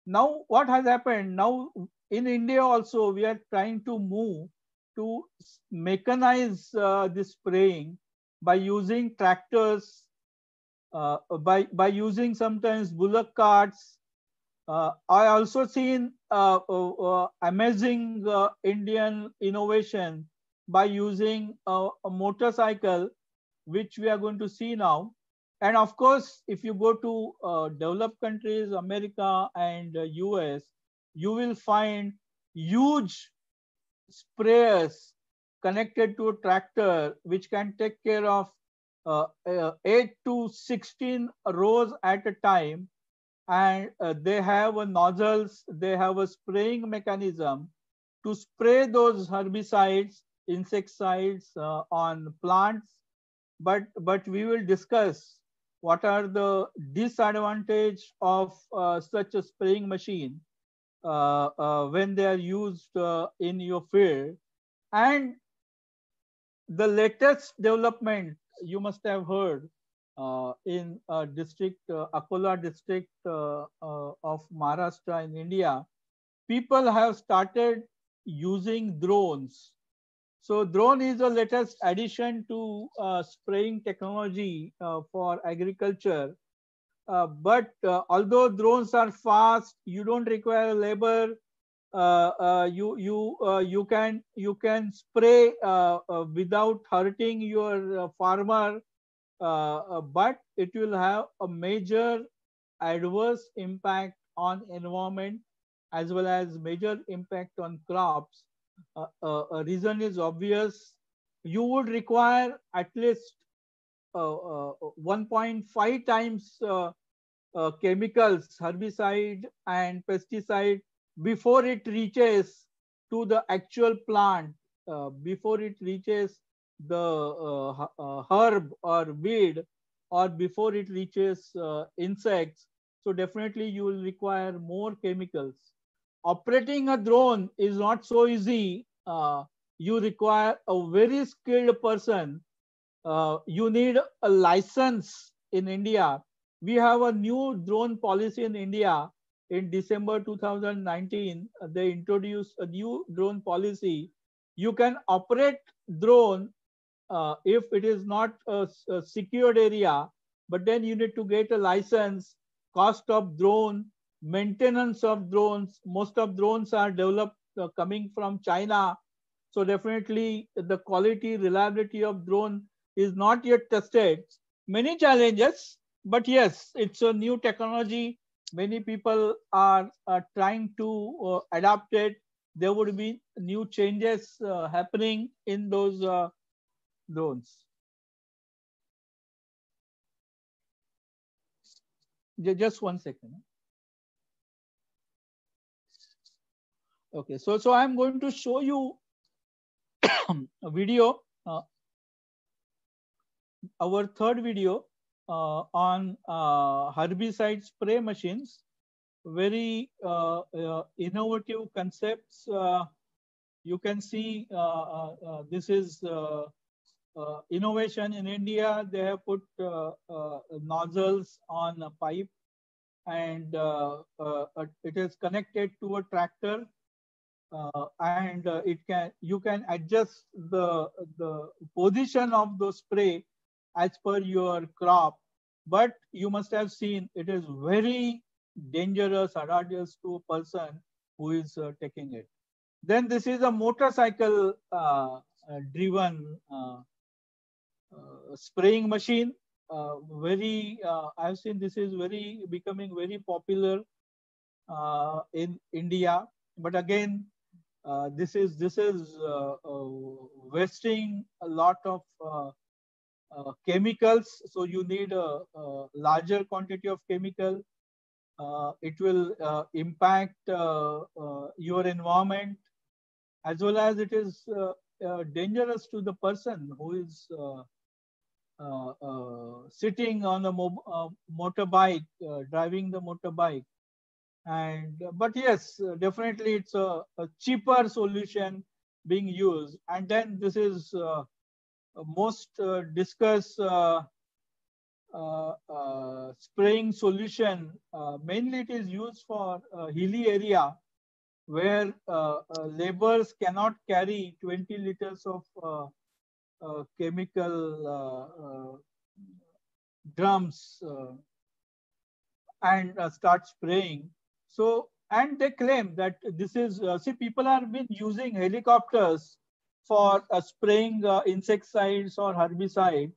Now what has happened, now in India also we are trying to move to mechanize this spraying by using tractors, by using sometimes bullock carts. I also seen amazing Indian innovation by using a motorcycle, which we are going to see now. And of course, if you go to developed countries, America and US, you will find huge sprayers connected to a tractor, which can take care of 8 to 16 rows at a time. And they have nozzles, they have a spraying mechanism to spray those herbicides, insecticides on plants. But we will discuss what are the disadvantages of such a spraying machine when they are used in your field. And the latest development you must have heard in district, Akola district of Maharashtra in India, people have started using drones. So drone is the latest addition to spraying technology for agriculture. But although drones are fast, you don't require labor. You can spray without hurting your farmer, but it will have a major adverse impact on environment as well as major impact on crops. A reason is obvious. You would require at least 1.5 times chemicals, herbicide and pesticide before it reaches to the actual plant, before it reaches the herb or weed, or before it reaches insects. So definitely you will require more chemicals. Operating a drone is not so easy. You require a very skilled person. You need a license in India. We have a new drone policy in India. In December 2019, they introduced a new drone policy. You can operate drone if it is not a secured area, but then you need to get a license, cost of drone, maintenance of drones. Most of drones are developed coming from China. So definitely the quality, reliability of drone is not yet tested. Many challenges, but yes, it's a new technology. Many people are trying to adapt it. There would be new changes happening in those drones. Just 1 second. Okay, so I'm going to show you a video, our third video on herbicide spray machines. Very innovative concepts. You can see this is innovation in India. They have put nozzles on a pipe, and it is connected to a tractor, and you can adjust the position of the spray as per your crop. But you must have seen it is very dangerous, hazardous to a person who is taking it. Then this is a motorcycle driven spraying machine. I've seen this is becoming very popular in India. But again, this is wasting a lot of chemicals. So you need a larger quantity of chemical. It will impact your environment, as well as it is dangerous to the person who is sitting on a motorbike, driving the motorbike. And but yes, definitely it's a cheaper solution being used. And then this is most discussed spraying solution. Mainly it is used for hilly area where laborers cannot carry 20 liters of chemical drums and start spraying. So, and they claim that this is, see, people have been using helicopters for spraying insecticides or herbicide.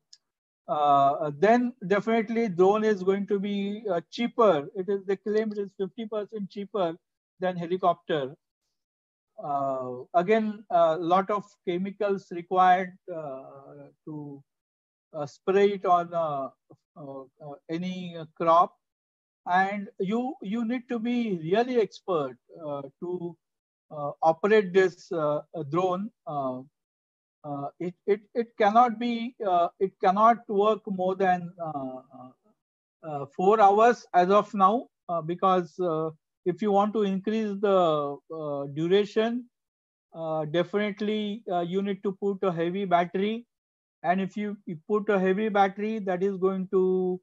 Then definitely drone is going to be cheaper. They claim it is 50% cheaper than helicopter. Again, a lot of chemicals required to spray it on any crop. And you need to be really expert to operate this drone. It cannot be, it cannot work more than 4 hours as of now, because if you want to increase the duration, definitely you need to put a heavy battery. And if you put a heavy battery, that is going to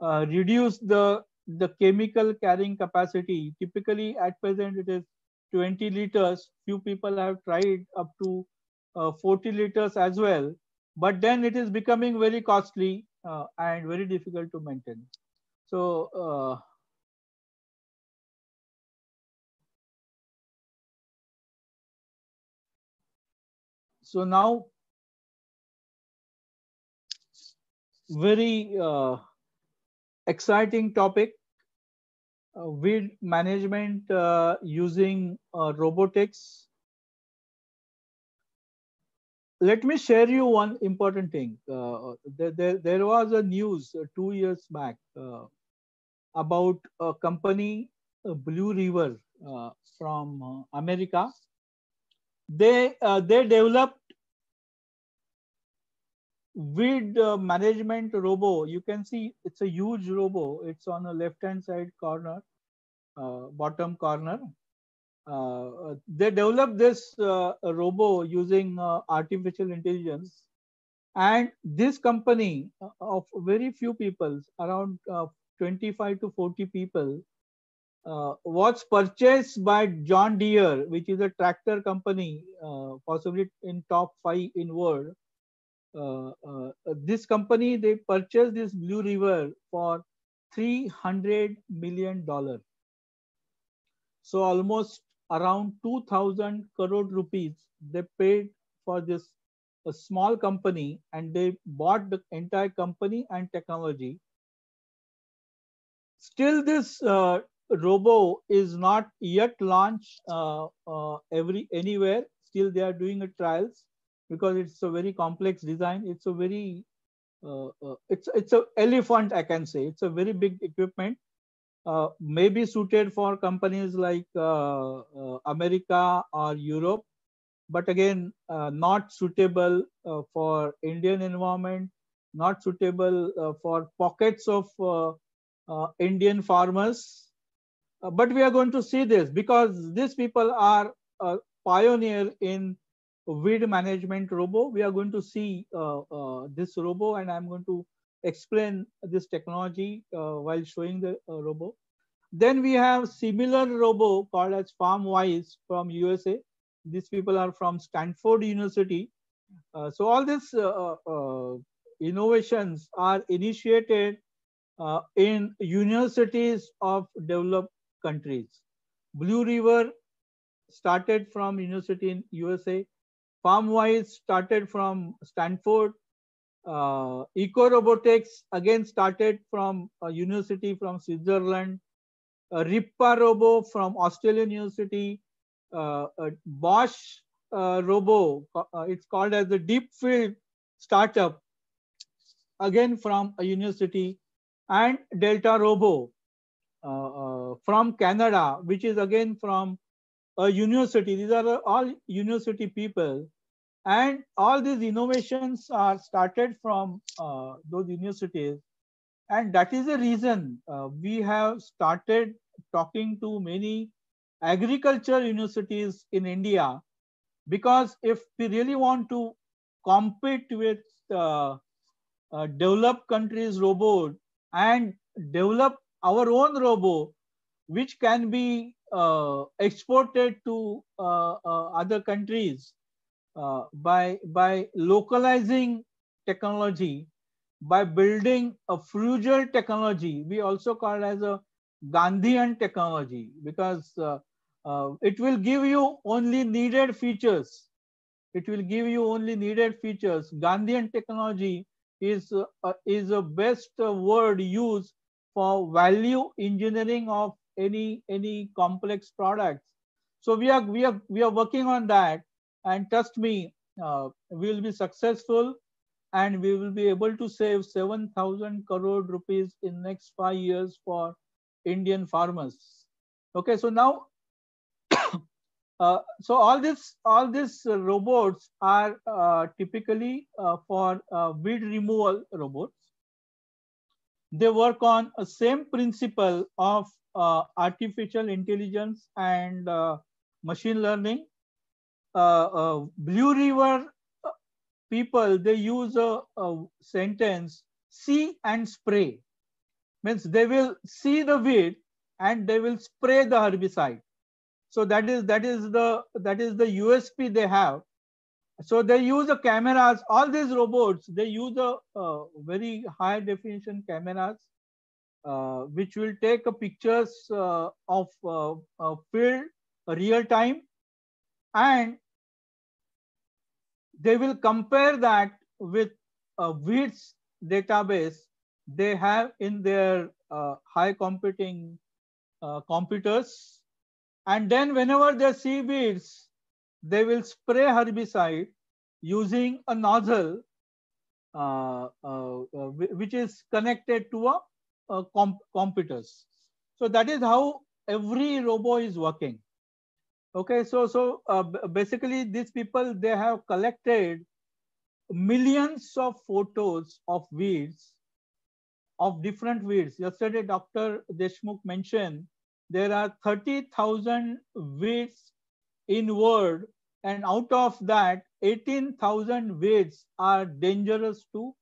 reduce the chemical carrying capacity. Typically at present it is 20 liters. Few people have tried up to 40 liters as well, but then it is becoming very costly and very difficult to maintain. So so now very exciting topic, weed management using robotics. Let me share you one important thing. There was a news 2 years back about a company, Blue River, from America. They developed weed management robo. You can see it's a huge robo. It's on the left-hand side corner, bottom corner. They developed this robo using artificial intelligence, and this company of very few people, around 25 to 40 people, was purchased by John Deere, which is a tractor company, possibly in top 5 in world. This company, they purchased this Blue River for $300 million. So almost around 2,000 crore rupees they paid for this a small company, and they bought the entire company and technology. Still, this robo is not yet launched anywhere. Still, they are doing trials because it's a very complex design. It's a very it's an elephant, I can say. It's a very big equipment. may be suited for companies like America or Europe, but again, not suitable for Indian environment, not suitable for pockets of Indian farmers. But we are going to see this because these people are pioneer in weed management robo. We are going to see this robo, and I'm going to explain this technology while showing the robo. Then we have similar robo called as FarmWise from USA. These people are from Stanford University. So all these innovations are initiated in universities of developed countries. Blue River started from university in USA. FarmWise started from Stanford. Eco Robotics again started from a university from Switzerland. Rippa Robo from Australian University. Bosch Robo, it's called as the Deep Field startup, again from a university, and Delta Robo from Canada, which is again from a university. These are all university people, and all these innovations are started from those universities. And that is the reason we have started talking to many agriculture universities in India, because if we really want to compete with developed countries' robot and develop our own robo, which can be exported to other countries by localizing technology, by building a frugal technology. We also call it as a Gandhian technology, because it will give you only needed features. It will give you only needed features. Gandhian technology is a best word used for value engineering of any complex products. So we are working on that, and trust me, we will be successful, and we will be able to save 7,000 crore rupees in next 5 years for Indian farmers. Okay, so now, so all these robots are typically for weed removal robots. They work on a same principle of artificial intelligence and machine learning. Blue River people, they use a sentence, see and spray. Means they will see the weed and they will spray the herbicide. So that is the USP they have. So they use the cameras. All these robots, they use a very high definition cameras, which will take pictures of field real time, and they will compare that with weeds database they have in their high computing computers. And then whenever they see weeds, they will spray herbicide using a nozzle which is connected to a computers. So that is how every robo is working. Okay, so basically these people, they have collected millions of photos of weeds, of different weeds. Yesterday, Dr. Deshmukh mentioned there are 30,000 weeds in world, and out of that, 18,000 weeds are dangerous to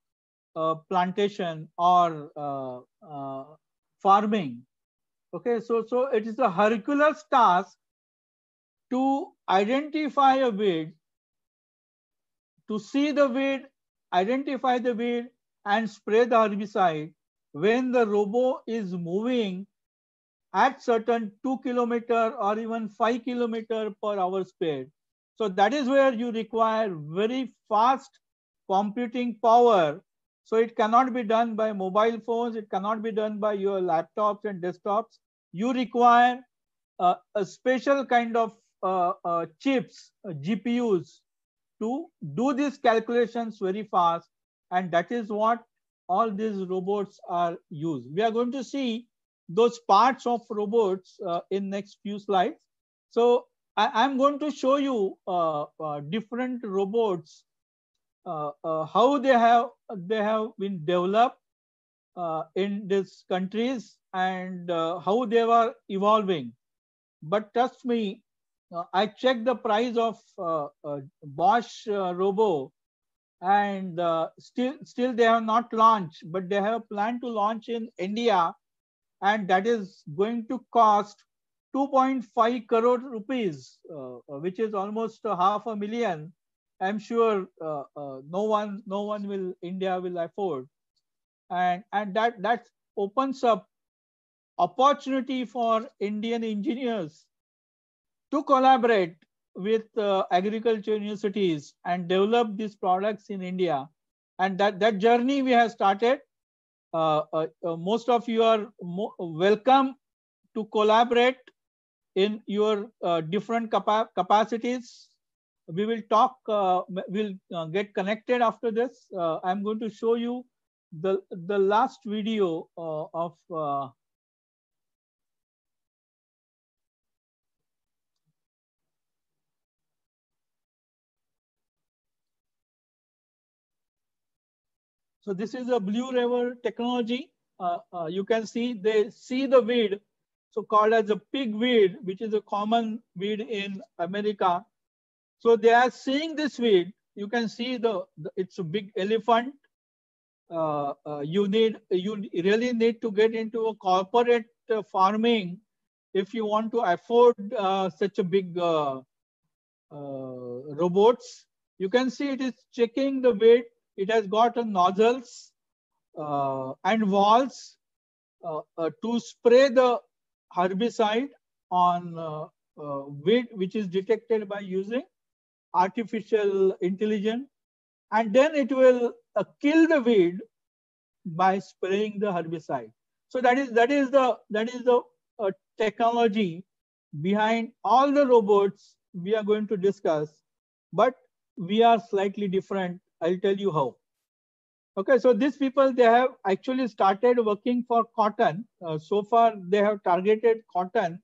plantation or farming. Okay, so it is a Herculean task to identify a weed, to see the weed, identify the weed, and spray the herbicide when the robo is moving at certain 2 kilometer or even 5 kilometer per hour speed. So that is where you require very fast computing power. So it cannot be done by mobile phones. It cannot be done by your laptops and desktops. You require a special kind of chips, GPUs, to do these calculations very fast. And that is what all these robots are used. We are going to see those parts of robots in next few slides. So I'm going to show you different robots, how they have been developed in these countries, and how they were evolving. But trust me, I checked the price of Bosch Robo, and still they have not launched, but they have planned to launch in India, and that is going to cost 2.5 crore rupees, which is almost $500,000. I'm sure no one will India will afford, and that opens up opportunity for Indian engineers to collaborate with agriculture universities and develop these products in India. And that journey we have started. Most of you are welcome to collaborate in your different capacities. We will talk, we'll get connected after this. I'm going to show you the last video of so this is a Blue River technology. You can see, they see the weed, so called as a pigweed, which is a common weed in America. So they are seeing this weed. You can see it's a big elephant. You really need to get into a corporate farming if you want to afford such a big robots. You can see it is checking the weight. It has got nozzles and valves to spray the herbicide on weed, which is detected by using artificial intelligence, and then it will kill the weed by spraying the herbicide. So that is the technology behind all the robots we are going to discuss, but we are slightly different. I'll tell you how. Okay, so these people, they have actually started working for cotton. So far, they have targeted cotton.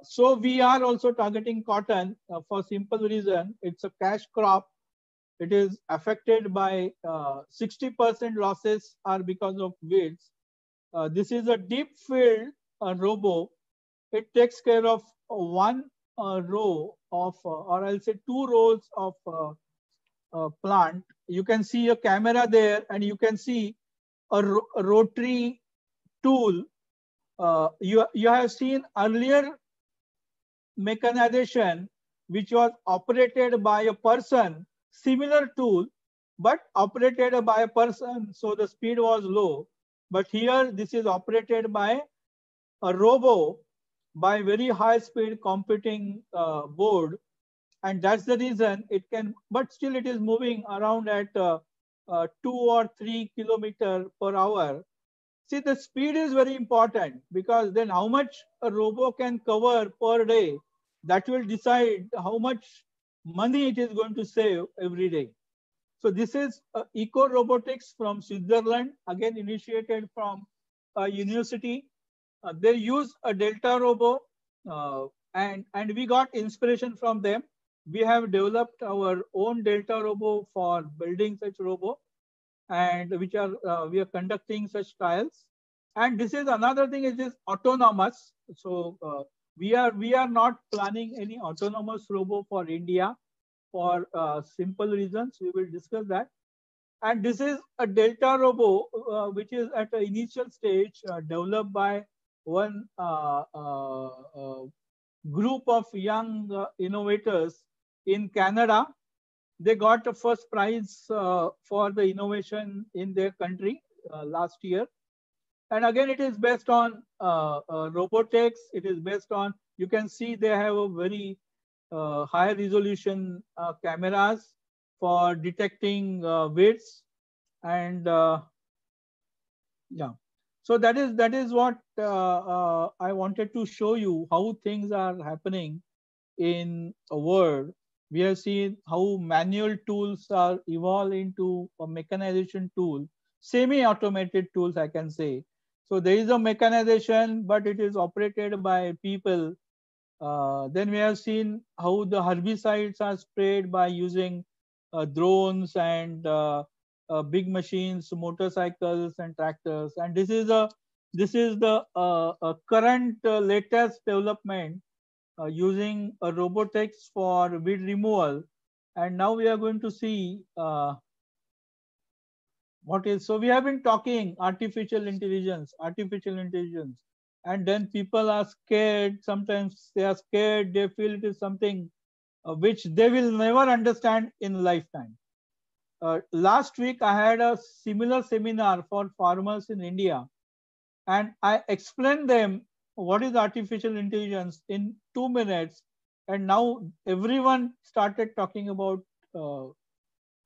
So we are also targeting cotton for simple reason. It's a cash crop. It is affected by 60% losses are because of weeds. This is a deep field robo. It takes care of one row of, or I'll say 2 rows of plant. You can see a camera there, and you can see a rotary tool. You have seen earlier mechanization, which was operated by a person, similar tool, but operated by a person, so the speed was low. But here, this is operated by a robo, by very high speed computing board. And that's the reason it can, but still it is moving around at 2 or 3 kilometers per hour. See, the speed is very important, because then how much a robo can cover per day, that will decide how much money it is going to save every day. So this is Eco Robotics from Switzerland, again initiated from a university. They use a Delta Robo, and we got inspiration from them. We have developed our own Delta Robo for building such robo, and which are we are conducting such trials. And this is another thing, it is autonomous. So we are not planning any autonomous robo for India for simple reasons. We will discuss that. And this is a Delta Robo, which is at an initial stage developed by one group of young innovators in Canada. They got the first prize for the innovation in their country last year. And again, it is based on robotics. It is based on, you can see they have a very high resolution cameras for detecting weights. And yeah, so that is what I wanted to show you, how things are happening in a world. We have seen how manual tools are evolved into a mechanization tool, semi-automated tools, I can say. So there is a mechanization, but it is operated by people. Then we have seen how the herbicides are sprayed by using drones and big machines, motorcycles and tractors. And this is the current latest development using robotics for weed removal. And now we are going to see what is. So we have been talking artificial intelligence, and then people are scared. Sometimes they are scared. They feel it is something which they will never understand in lifetime. Last week I had a similar seminar for farmers in India, and I explained them what is artificial intelligence in 2 minutes, and now everyone started talking about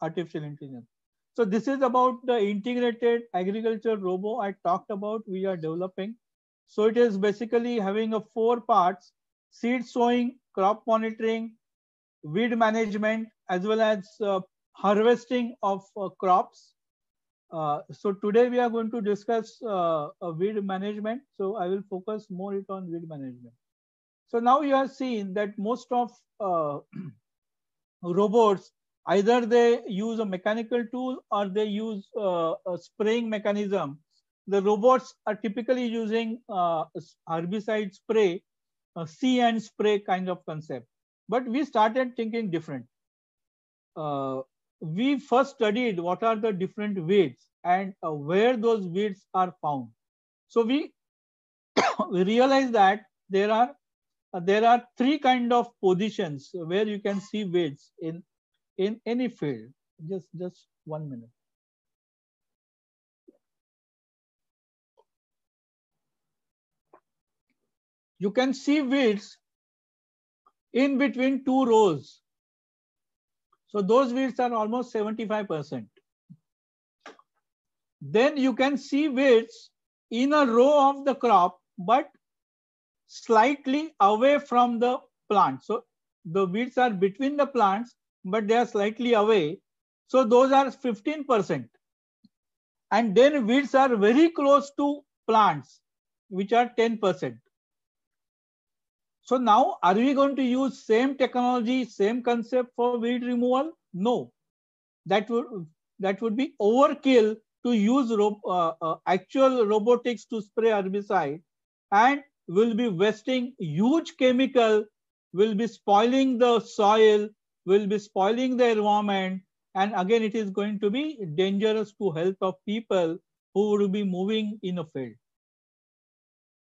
artificial intelligence. So this is about the integrated agriculture robo I talked about we are developing. So it is basically having 4 parts: seed sowing, crop monitoring, weed management, as well as harvesting of crops. So today we are going to discuss weed management. So I will focus more on weed management. So now you have seen that most of robots, either they use a mechanical tool or they use a spraying mechanism. The robots are typically using herbicide spray, see and spray kind of concept. But we started thinking different. We first studied what are the different weeds and where those weeds are found. So we realized that there are 3 kind of positions where you can see weeds in any field. Just 1 minute. You can see weeds in between 2 rows. So those weeds are almost 75%. Then you can see weeds in a row of the crop, but slightly away from the plant. So the weeds are between the plants, but they are slightly away. So those are 15%. And then weeds are very close to plants, which are 10%. So now, are we going to use same technology, same concept for weed removal? No, that would be overkill to use actual robotics to spray herbicide, and will be wasting huge chemical, will be spoiling the soil, will be spoiling the environment, and again it is going to be dangerous to health of people who would be moving in a field.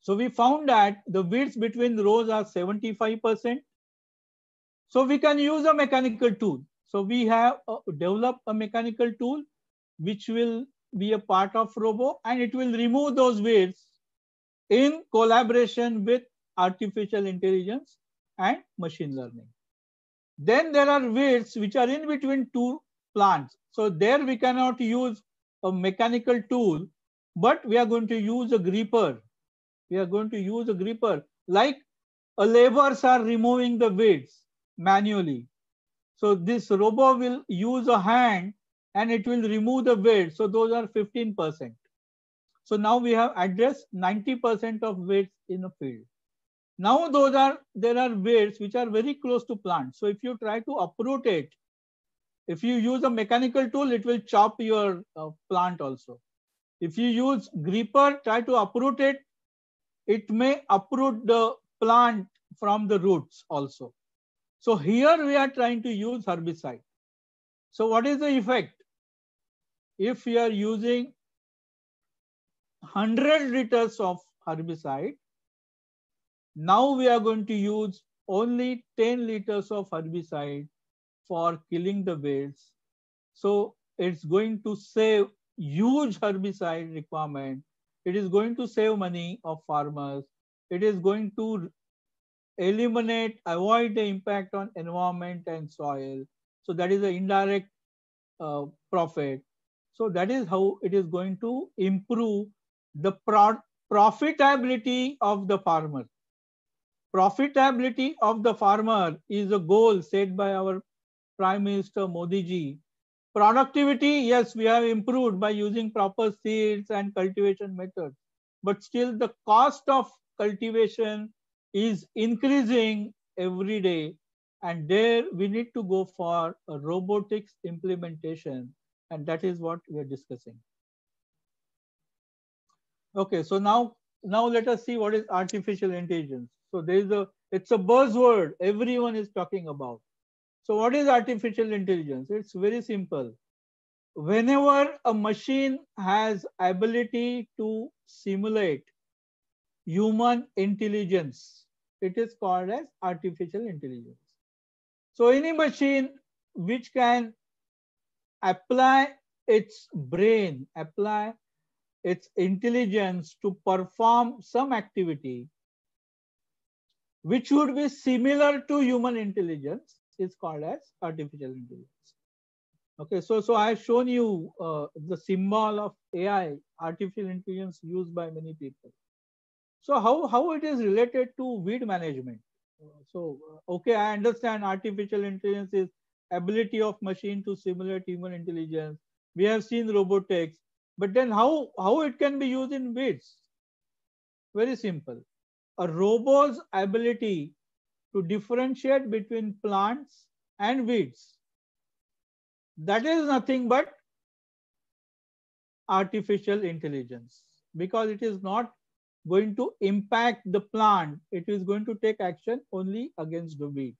So we found that the weeds between rows are 75%. So we can use a mechanical tool. So we have developed a mechanical tool which will be a part of robo, and it will remove those weeds in collaboration with artificial intelligence and machine learning. Then there are weeds which are in between 2 plants. So there we cannot use a mechanical tool, but we are going to use a gripper. We are going to use a gripper, like laborers are removing the weeds manually. So this robot will use a hand and it will remove the weeds. So those are 15%. So now we have addressed 90% of weeds in a field. Now there are weeds which are very close to plants. So if you try to uproot it, if you use a mechanical tool, it will chop your plant also. If you use gripper, try to uproot it, it may uproot the plant from the roots also. So here we are trying to use herbicide. So what is the effect? If we are using 100 liters of herbicide, now we are going to use only 10 liters of herbicide for killing the weeds. So it's going to save huge herbicide requirement. It is going to save money of farmers. It is going to avoid the impact on environment and soil. So that is an indirect profit. So that is how it is going to improve the profitability of the farmer. Profitability of the farmer is a goal set by our Prime Minister Modi ji. Productivity, yes, we have improved by using proper seeds and cultivation methods. but still the cost of cultivation is increasing every day, and there we need to go for a robotics implementation, and that is what we are discussing. Okay, so now let us see what is artificial intelligence. So it's a buzzword everyone is talking about. So what is artificial intelligence? It's very simple. Whenever a machine has ability to simulate human intelligence, it is called as artificial intelligence. So any machine which can apply its brain, apply its intelligence to perform some activity which would be similar to human intelligence is called as artificial intelligence. Okay, so I have shown you the symbol of AI, artificial intelligence, used by many people. So how it is related to weed management? So okay, I understand artificial intelligence is ability of machine to simulate human intelligence. We have seen robotics, but then how it can be used in weeds? Very simple. A robot's ability to differentiate between plants and weeds, that is nothing but artificial intelligence, because it is not going to impact the plant. It is going to take action only against the weed.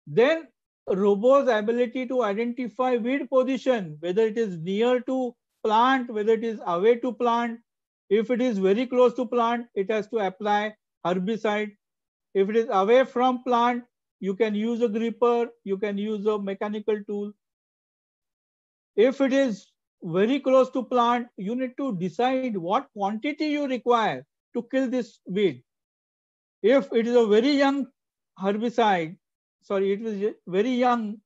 Then robot's ability to identify weed position, whether it is near to plant, whether it is away to plant. If it is very close to plant, it has to apply herbicide. If it is away from plant, you can use a gripper, you can use a mechanical tool. If it is very close to plant, you need to decide what quantity you require to kill this weed. If it is a very young herbicide, sorry, it is a very young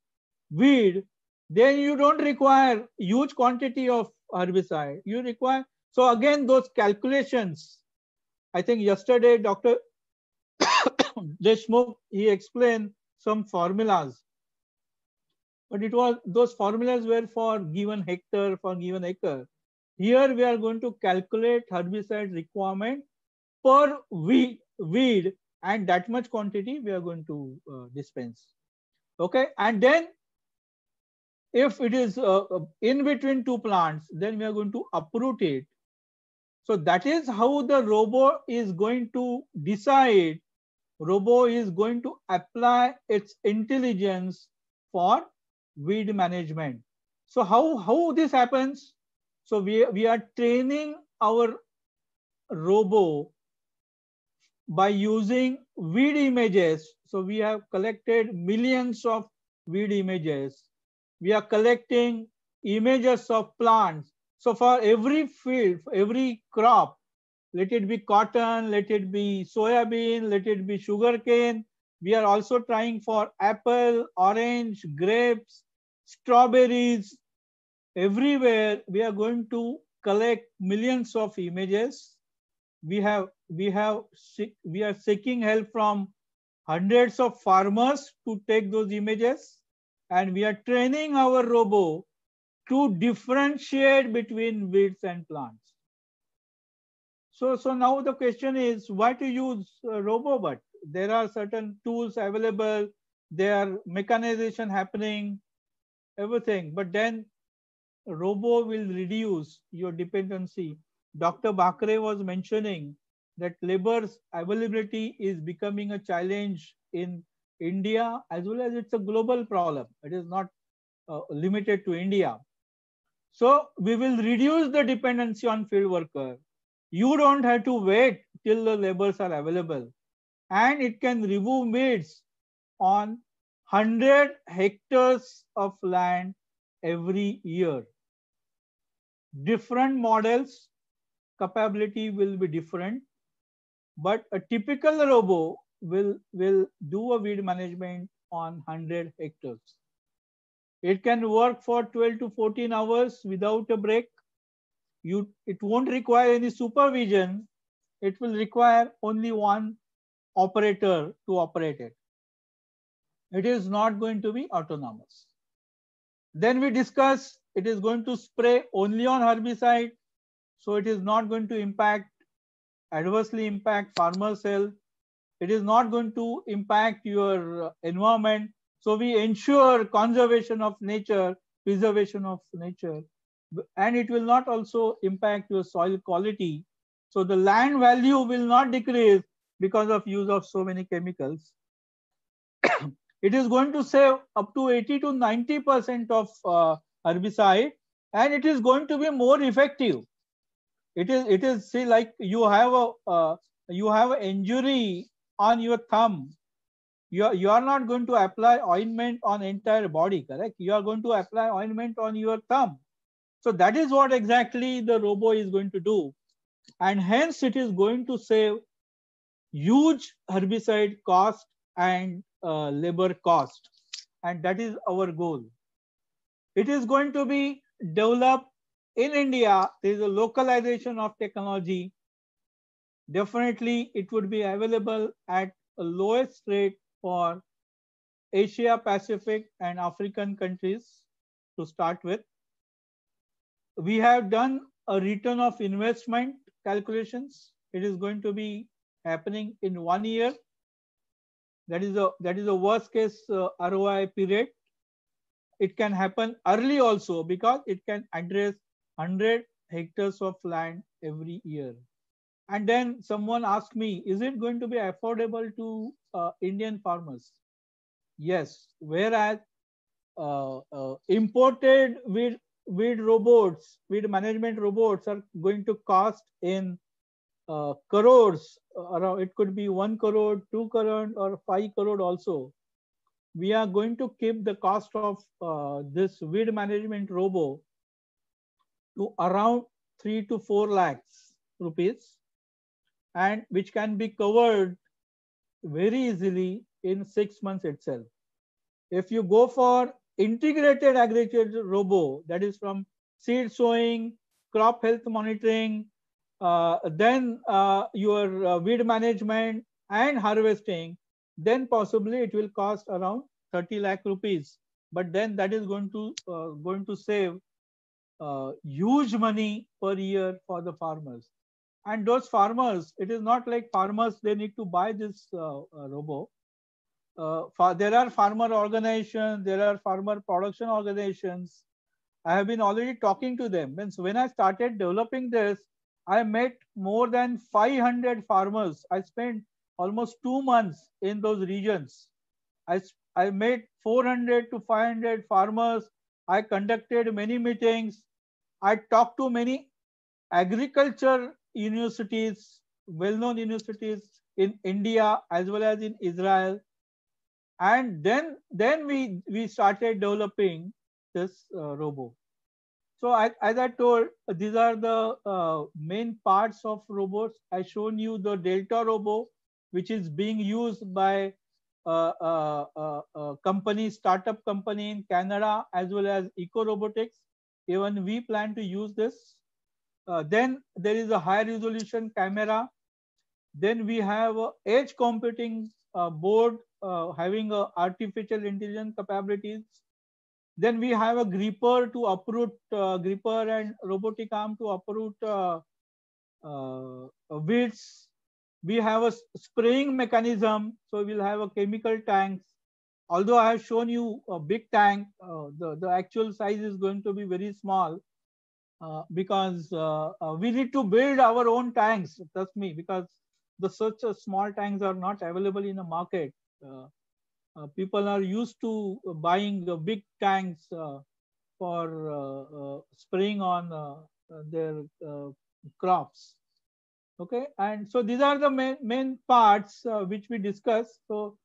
weed, then you don't require huge quantity of herbicide. You require, so again, those calculations, I think yesterday Dr. Deshmukh, he explained some formulas, but it was, those formulas were for given hectare, for given acre. Here we are going to calculate herbicide requirement per weed, and that much quantity we are going to dispense. Okay, and then if it is in between two plants, then we are going to uproot it. So that is how the robot is going to decide. Robot is going to apply its intelligence for weed management. So how this happens? So we are training our robot by using weed images. So we have collected millions of weed images. We are collecting images of plants. So for every field, for every crop, let it be cotton, let it be soybean, let it be sugarcane. We are also trying for apple, orange, grapes, strawberries. Everywhere we are going to collect millions of images. We are seeking help from hundreds of farmers to take those images, and we are training our robot to differentiate between weeds and plants. So now the question is, why to use robot? But there are certain tools available, there are mechanization happening, everything, but then robot will reduce your dependency. Dr. Bakre was mentioning that labor's availability is becoming a challenge in India, as well as it's a global problem. It is not limited to India. So we will reduce the dependency on field worker. You don't have to wait till the laborers are available, and it can remove weeds on 100 hectares of land every year. Different models, capability will be different, but a typical robot will do a weed management on 100 hectares. It can work for 12 to 14 hours without a break. It won't require any supervision. It will require only one operator to operate it. It is not going to be autonomous. Then we discuss, it is going to spray only on herbicide. so it is not going to adversely impact farmers' health. It is not going to impact your environment. So we ensure conservation of nature, preservation of nature, and it will not also impact your soil quality. So the land value will not decrease because of use of so many chemicals. It is going to save up to 80 to 90% of herbicide, and it is going to be more effective. It is see, like you have an injury on your thumb. You are not going to apply ointment on entire body, correct? You are going to apply ointment on your thumb. So that is what exactly the robo is going to do, and hence it is going to save huge herbicide cost and labor cost, and that is our goal. It is going to be developed in India. There is a localization of technology. Definitely it would be available at a lowest rate for Asia Pacific and African countries to start with. We have done a return of investment calculations. It is going to be happening in 1 year. That is a worst case ROI period. It can happen early also because it can address 100 hectares of land every year. And then someone asked me, is it going to be affordable to Indian farmers? Yes, whereas imported weed robots, weed management robots are going to cost in crores. Around, it could be 1 crore, 2 crore, or 5 crore also. We are going to keep the cost of this weed management robo to around 3 to 4 lakhs rupees, and which can be covered very easily in 6 months itself. If you go for integrated agriculture robo, that is from seed sowing, crop health monitoring, then your weed management and harvesting, then possibly it will cost around 30 lakh rupees. But then that is going to save huge money per year for the farmers. And those farmers, it is not like farmers, they need to buy this robo. There are farmer organizations, there are farmer production organizations. I have been already talking to them. When I started developing this, I met more than 500 farmers. I spent almost 2 months in those regions. I met 400 to 500 farmers. I conducted many meetings. I talked to many agriculture universities, well-known universities in India as well as in Israel. And then we started developing this robo. So as I told, these are the main parts of robots. I shown you the Delta robo, which is being used by company, startup company in Canada, as well as Eco Robotics. Even we plan to use this. Then there is a high resolution camera. Then we have a edge computing board having artificial intelligence capabilities. Then we have a gripper to uproot, gripper and robotic arm to uproot weeds. We have a spraying mechanism, so we'll have a chemical tanks. Although I have shown you a big tank, the actual size is going to be very small because we need to build our own tanks, trust me, because such small tanks are not available in the market. People are used to buying big tanks for spraying on their crops. Okay, and so these are the main parts which we discussed. So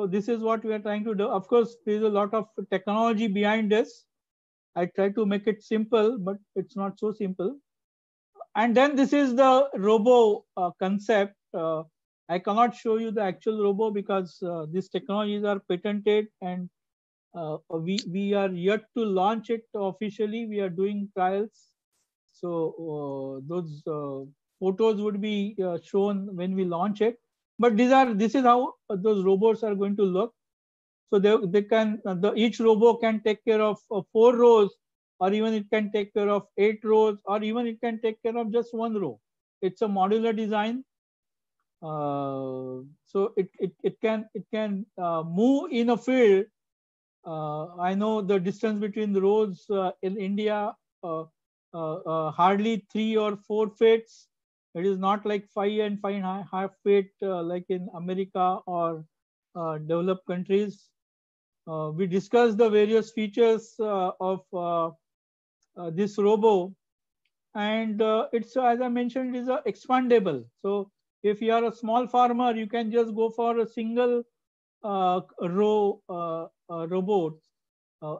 this is what we are trying to do. Of course, there is a lot of technology behind this. I try to make it simple, but it's not so simple. And then this is the robo concept. I cannot show you the actual robo because these technologies are patented, and we are yet to launch it officially. We are doing trials. So those photos would be shown when we launch it. But this is how those robots are going to look. So they can each robo can take care of 4 rows or even it can take care of 8 rows, or even it can take care of just 1 row. It's a modular design. So it can move in a field. I know the distance between the roads in India, hardly 3 or 4 feet. It is not like 5 and 5.5 feet like in America or developed countries. We discussed the various features of this robo, and it's, as I mentioned, it is expandable. So if you are a small farmer, you can just go for a single row robot.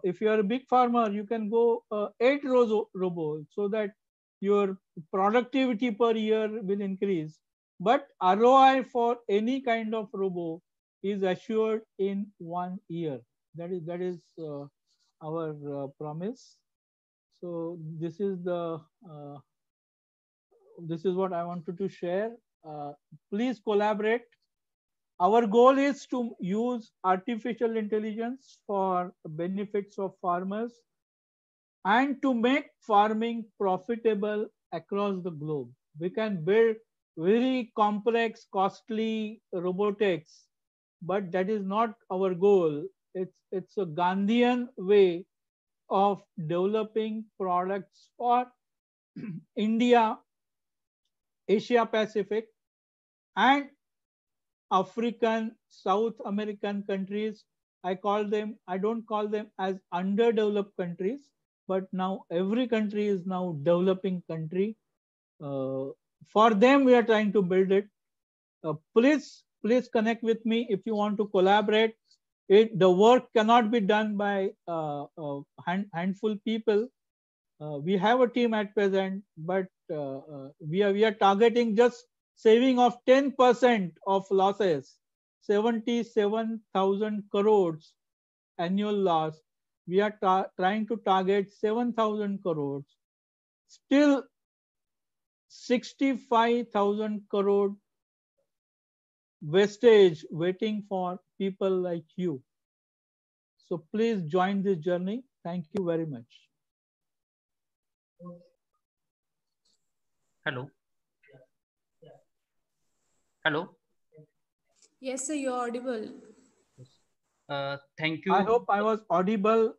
If you are a big farmer, you can go 8 rows robot, so that your productivity per year will increase. But ROI for any kind of robot is assured in 1 year. That is our promise. So this is what I wanted to share. Please collaborate. Our goal is to use artificial intelligence for benefits of farmers and to make farming profitable across the globe. We can build very complex, costly robotics, but that is not our goal. It's a Gandhian way of developing products for India, Asia Pacific, and African, South American countries. I don't call them as underdeveloped countries, but now every country is now developing country. For them, we are trying to build it. Please connect with me if you want to collaborate. The work cannot be done by handful people. We have a team at present, but we are targeting just saving of 10% of losses, 77,000 crores annual loss. We are trying to target 7,000 crores. Still 65,000 crore wastage waiting for people like you. So please join this journey. Thank you very much. Hello. Hello. Yes, sir, you're audible. Thank you. I hope I was audible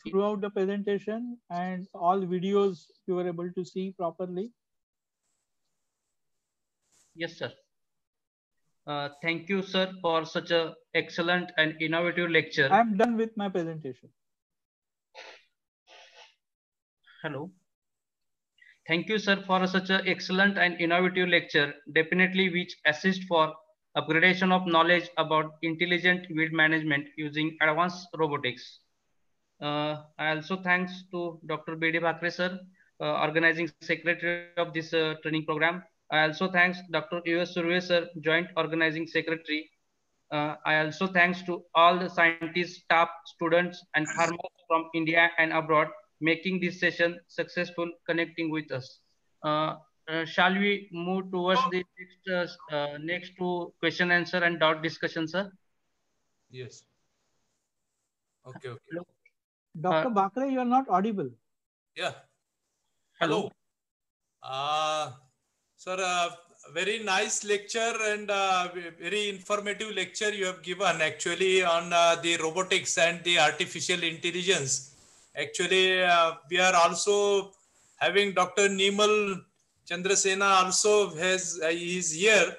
throughout the presentation, and all videos you were able to see properly. Yes, sir. Thank you, sir, for such a excellent and innovative lecture. I'm done with my presentation. Hello. Thank you, sir, for such an excellent and innovative lecture, definitely which assist for upgradation of knowledge about intelligent field management using advanced robotics. I also thanks to Dr. B.D. Bhakre, sir, organizing secretary of this training program. I also thanks Dr. U.S. Surve, sir, joint organizing secretary. I also thanks to all the scientists, staff, students, and farmers from India and abroad, making this session successful, connecting with us. Shall we move towards the next to question answer and doubt discussion, sir? Yes. Okay. Hello. Dr. Bhakre, you are not audible. Yeah. Hello. Sir, very nice lecture and very informative lecture you have given actually on the robotics and the artificial intelligence. Actually, we are also having Dr. Nimal Chandrasena also is here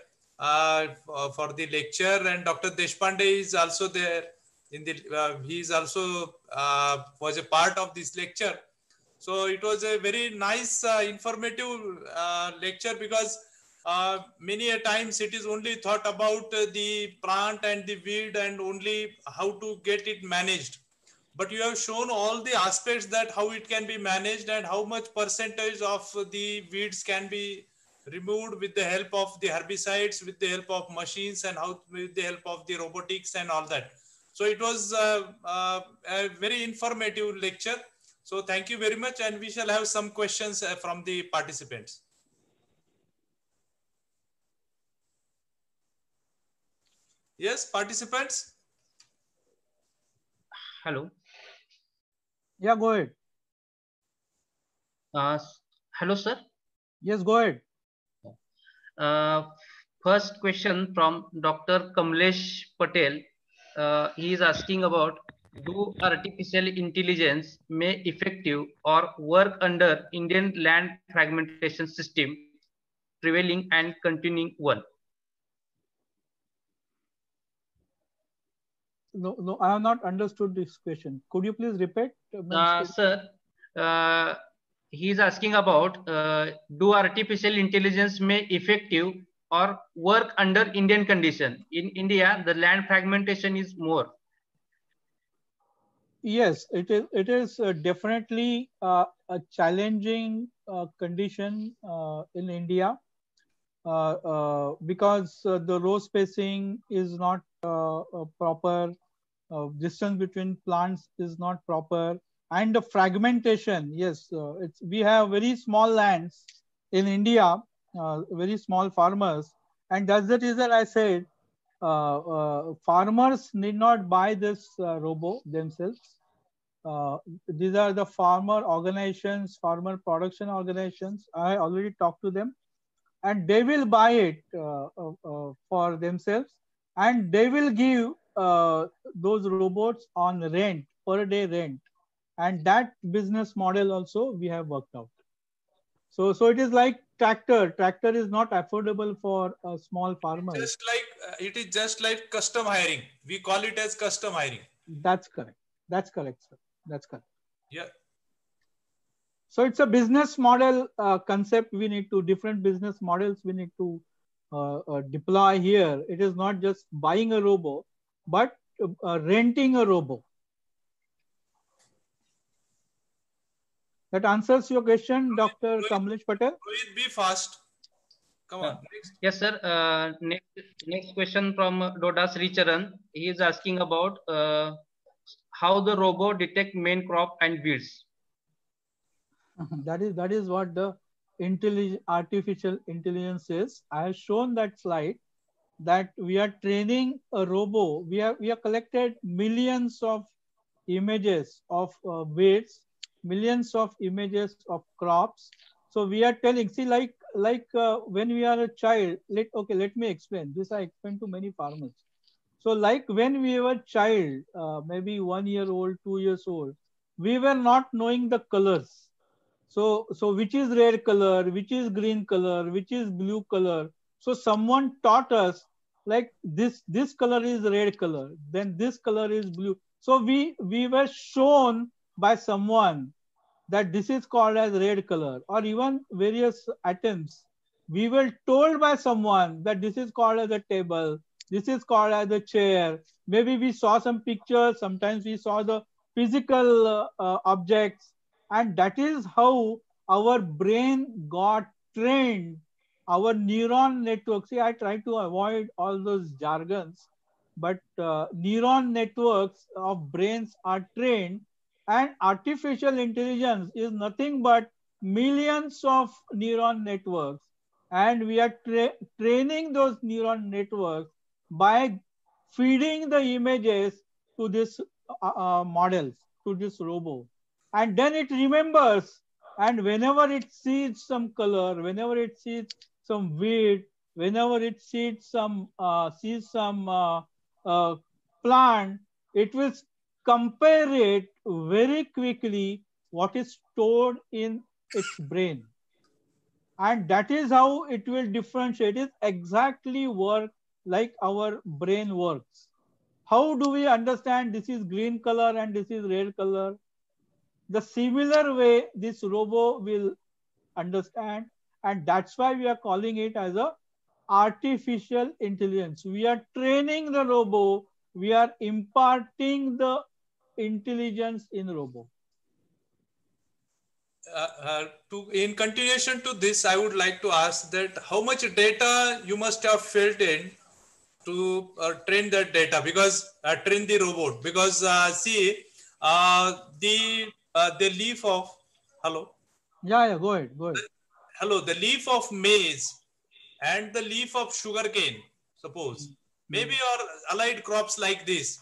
for the lecture, and Dr. Deshpande is also there. He is also was a part of this lecture. So it was a very nice, informative lecture, because many a times it is only thought about the plant and the weed and only how to get it managed. But you have shown all the aspects that how it can be managed and how much percentage of the weeds can be removed with the help of the herbicides, with the help of machines, and how with the help of the robotics and all that. So it was a very informative lecture. So thank you very much, and we shall have some questions from the participants. Yes, participants? Hello. Yeah, go ahead. Hello, sir. Yes, go ahead. First question from Dr. Kamlesh Patel. He is asking about, do artificial intelligence may effective or work under Indian land fragmentation system prevailing and continuing one? No, I have not understood this question. Could you please repeat? Sir, he is asking about, do artificial intelligence may effective or work under Indian condition? In India, the land fragmentation is more. Yes, it is definitely a challenging condition in India because the row spacing is not proper, distance between plants is not proper, and the fragmentation. Yes, we have very small lands in India, very small farmers, and that's the reason I said farmers need not buy this robo themselves. These are the farmer organizations, farmer production organizations. I already talked to them, and they will buy it for themselves, and they will give those robots on rent, per day rent, and that business model also we have worked out. So it is like tractor. Tractor is not affordable for small farmers. Just like it is just like custom hiring. We call it as custom hiring. That's correct. That's correct, sir. That's correct. Yeah. So it's a business model concept. We need to different business models. We need to deploy here. It is not just buying a robo, but renting a robo. That answers your question, Dr. Kamlesh Patel. Rohit, be fast. Come on. Next. Yes, sir. Next question from Doda Sricharan. He is asking about how the robot detect main crop and weeds. That is what the artificial intelligence is. I have shown that slide that we are training a robo. We have collected millions of images of weeds, millions of images of crops. So we are telling, see, like when we are a child. Let me explain this. I explain to many farmers. So like when we were a child, maybe 1 year old, 2 years old, we were not knowing the colors. So which is red color, which is green color, which is blue color. So someone taught us like this color is red color, then this color is blue. So we were shown by someone that this is called as red color, or even various atoms. We were told by someone that this is called as a table, this is called as a chair. Maybe we saw some pictures, sometimes we saw the physical objects, and that is how our brain got trained. Our neuron network, see, I try to avoid all those jargons, but neuron networks of brains are trained, and artificial intelligence is nothing but millions of neuron networks, and we are training those neuron networks by feeding the images to this models, to this robo, and then it remembers, and whenever it sees some color, whenever it sees some weed, whenever it sees some plant, it will compare it very quickly what is stored in its brain, and that is how it will differentiate. It exactly work like our brain works. How do we understand this is green color and this is red color? The similar way this robo will understand, and that's why we are calling it as a artificial intelligence. We are training the robo, we are imparting the intelligence in robo. In continuation to this, I would like to ask that how much data you must have filled in to train that data, because train the robot, because see the leaf of hello. Yeah, go ahead. Hello, the leaf of maize and the leaf of sugarcane, suppose, maybe or allied crops like this.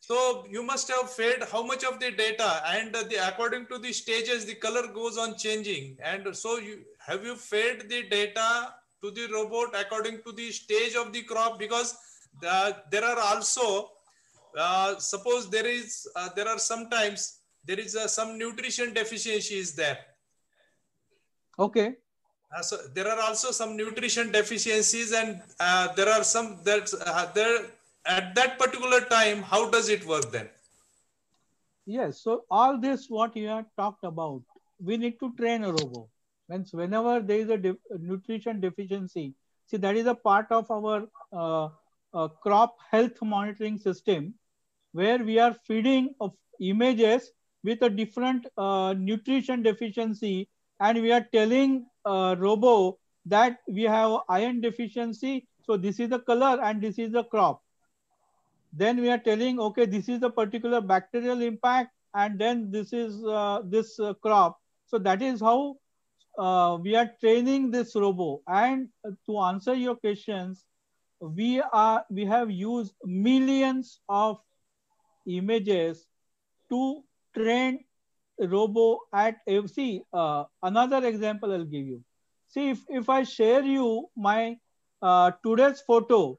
So you must have fed how much of the data, and according to the stages, the color goes on changing. And so have you fed the data to the robot according to the stage of the crop? Because there are also, suppose there are sometimes there is some nutrition deficiencies there. Okay. So there are also some nutrition deficiencies, and there are some that there at that particular time. How does it work then? Yes. So all this what you have talked about, we need to train a robot. Whenever there is a nutrition deficiency, see, that is a part of our crop health monitoring system, where we are feeding of images with a different nutrition deficiency, and we are telling robo that we have iron deficiency, so this is the color and this is the crop. Then we are telling, okay, this is the particular bacterial impact, and then this is this crop. So that is how we are training this robo. And to answer your questions, we have used millions of images to train robo at see another example I'll give you. See, if I share you my today's photo,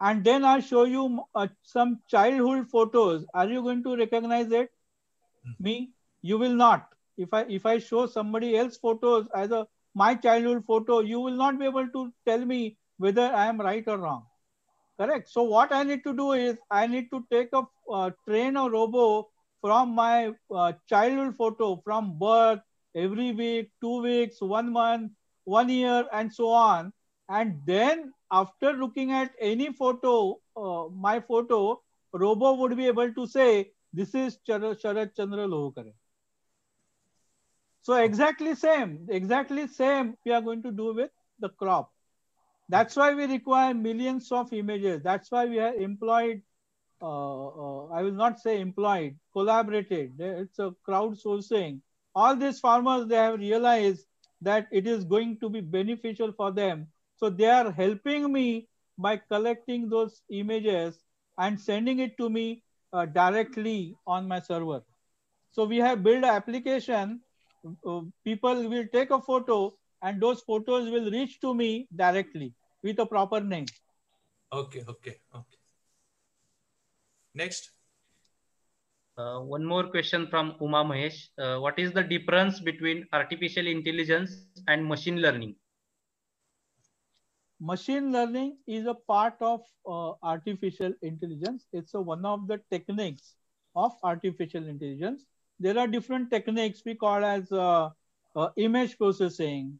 and then I'll show you some childhood photos, are you going to recognize it? Me? You will not. If I show somebody else photos as my childhood photo, you will not be able to tell me whether I am right or wrong. Correct. So what I need to do is I need to take a train a robo from my childhood photo, from birth, every week, 2 weeks, 1 month, 1 year, and so on. And then after looking at any photo, my photo, robo would be able to say, this is Sharad Chandra Lohkare. So exactly same we are going to do with the crop. That's why we require millions of images. That's why we have employed, I will not say employed, collaborated. It's a crowdsourcing. All these farmers, they have realized that it is going to be beneficial for them. So they are helping me by collecting those images and sending it to me directly on my server. So we have built an application. People will take a photo, and those photos will reach to me directly with a proper name. Okay. Next. One more question from Uma Mahesh. What is the difference between artificial intelligence and machine learning? Machine learning is a part of artificial intelligence. It's one of the techniques of artificial intelligence. There are different techniques we call as image processing,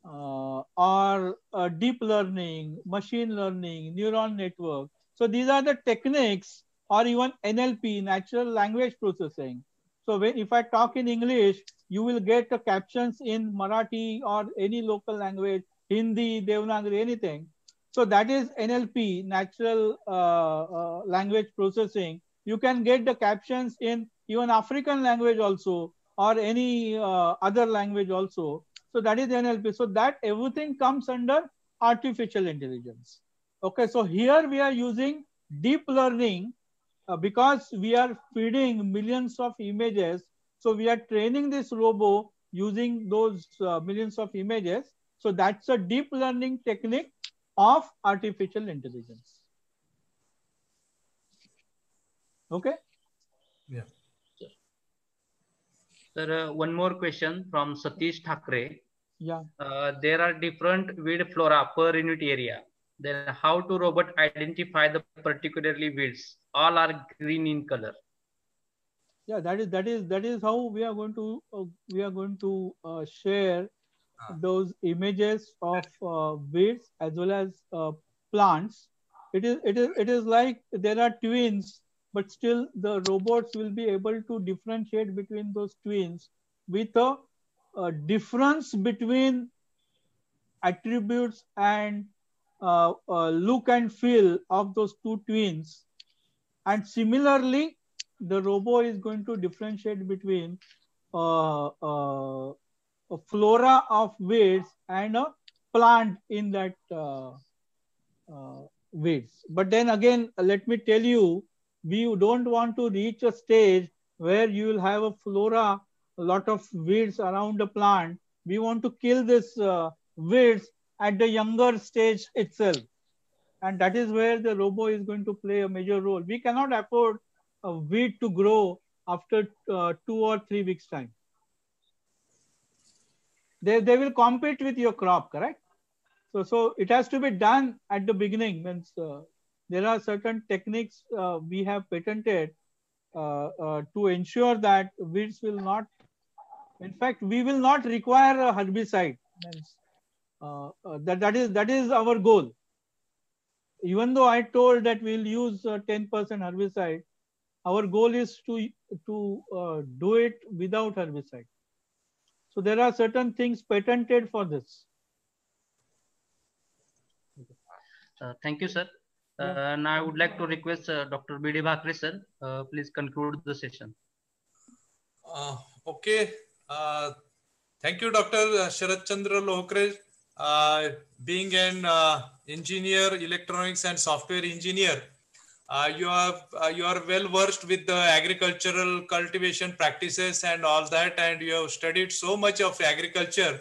or deep learning, machine learning, neural network. So these are the techniques, or even NLP, natural language processing. So if I talk in English, you will get the captions in Marathi or any local language, Hindi, Devanagari, anything. So that is NLP, natural language processing. You can get the captions in even African language also, or any other language also. So that is NLP. So that everything comes under artificial intelligence. Okay, so here we are using deep learning because we are feeding millions of images. So we are training this robo using those millions of images. So that's a deep learning technique of artificial intelligence. Okay? Yeah. Sir, one more question from Satish Thakre. Yeah. There are different weed flora per unit area. Then how to robot identify the particularly weeds? All are green in color. Yeah, that is how we are going to share those images of weeds as well as plants. It is like there are twins, but still the robots will be able to differentiate between those twins with a difference between attributes and look and feel of those two twins. And similarly, the robo is going to differentiate between a flora of weeds and a plant in that weeds. But then again, let me tell you we don't want to reach a stage where you will have a flora, a lot of weeds around the plant. We want to kill this weeds at the younger stage itself. And that is where the robo is going to play a major role. We cannot afford a weed to grow after 2 or 3 weeks time. They will compete with your crop, correct? So it has to be done at the beginning. Means there are certain techniques we have patented to ensure that weeds will not. In fact, we will not require a herbicide. Means, that is our goal. Even though I told that we'll use 10% herbicide, our goal is to do it without herbicide. So there are certain things patented for this. Thank you, sir. Now I would like to request Dr. B.D. Bhakre, sir, please conclude the session. Okay. Thank you, Dr. Sharat Chandra Lohkre. Being an engineer, electronics and software engineer, you are well versed with the agricultural cultivation practices and all that, and you have studied so much of agriculture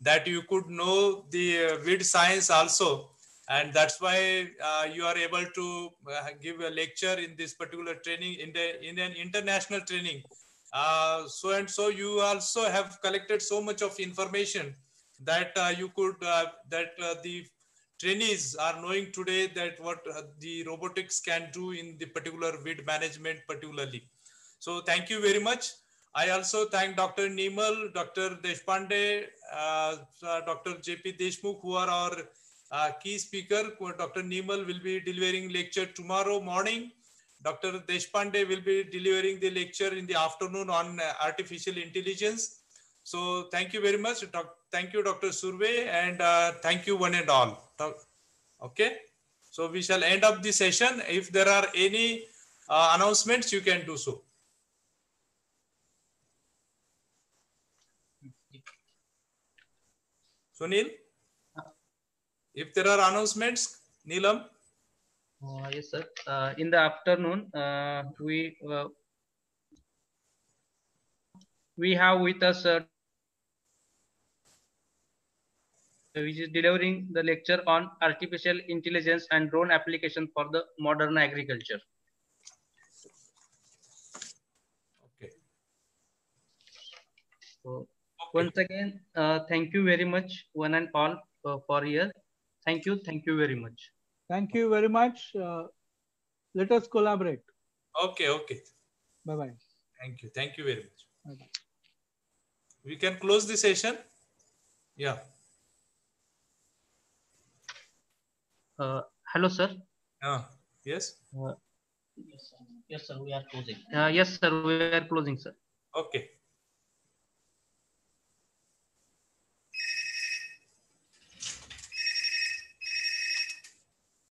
that you could know the weed science also, and that's why you are able to give a lecture in this particular training in an international training. So you also have collected so much of information that you could the trainees are knowing today that what the robotics can do in the particular weed management particularly. So thank you very much. I also thank Dr. Nimal, Dr. Deshpande, Dr. JP Deshmukh, who are our key speaker. Dr. Nimal will be delivering lecture tomorrow morning. Dr. Deshpande will be delivering the lecture in the afternoon on artificial intelligence. So thank you very much. Thank you, Dr. Surve, and thank you one and all. Okay. So we shall end up the session. If there are any announcements, you can do so. Sunil, if there are announcements, Neelam. Yes, sir. In the afternoon, we have with us which is delivering the lecture on artificial intelligence and drone application for the modern agriculture. Okay. So once again, thank you very much, one and all, for here. Thank you very much. Thank you very much. Let us collaborate. Okay, okay. Bye-bye. Thank you very much. Bye-bye. We can close the session. Yeah. Hello, sir. Yes. Yes, sir. We are closing. Yes, sir. We are closing, sir. Okay.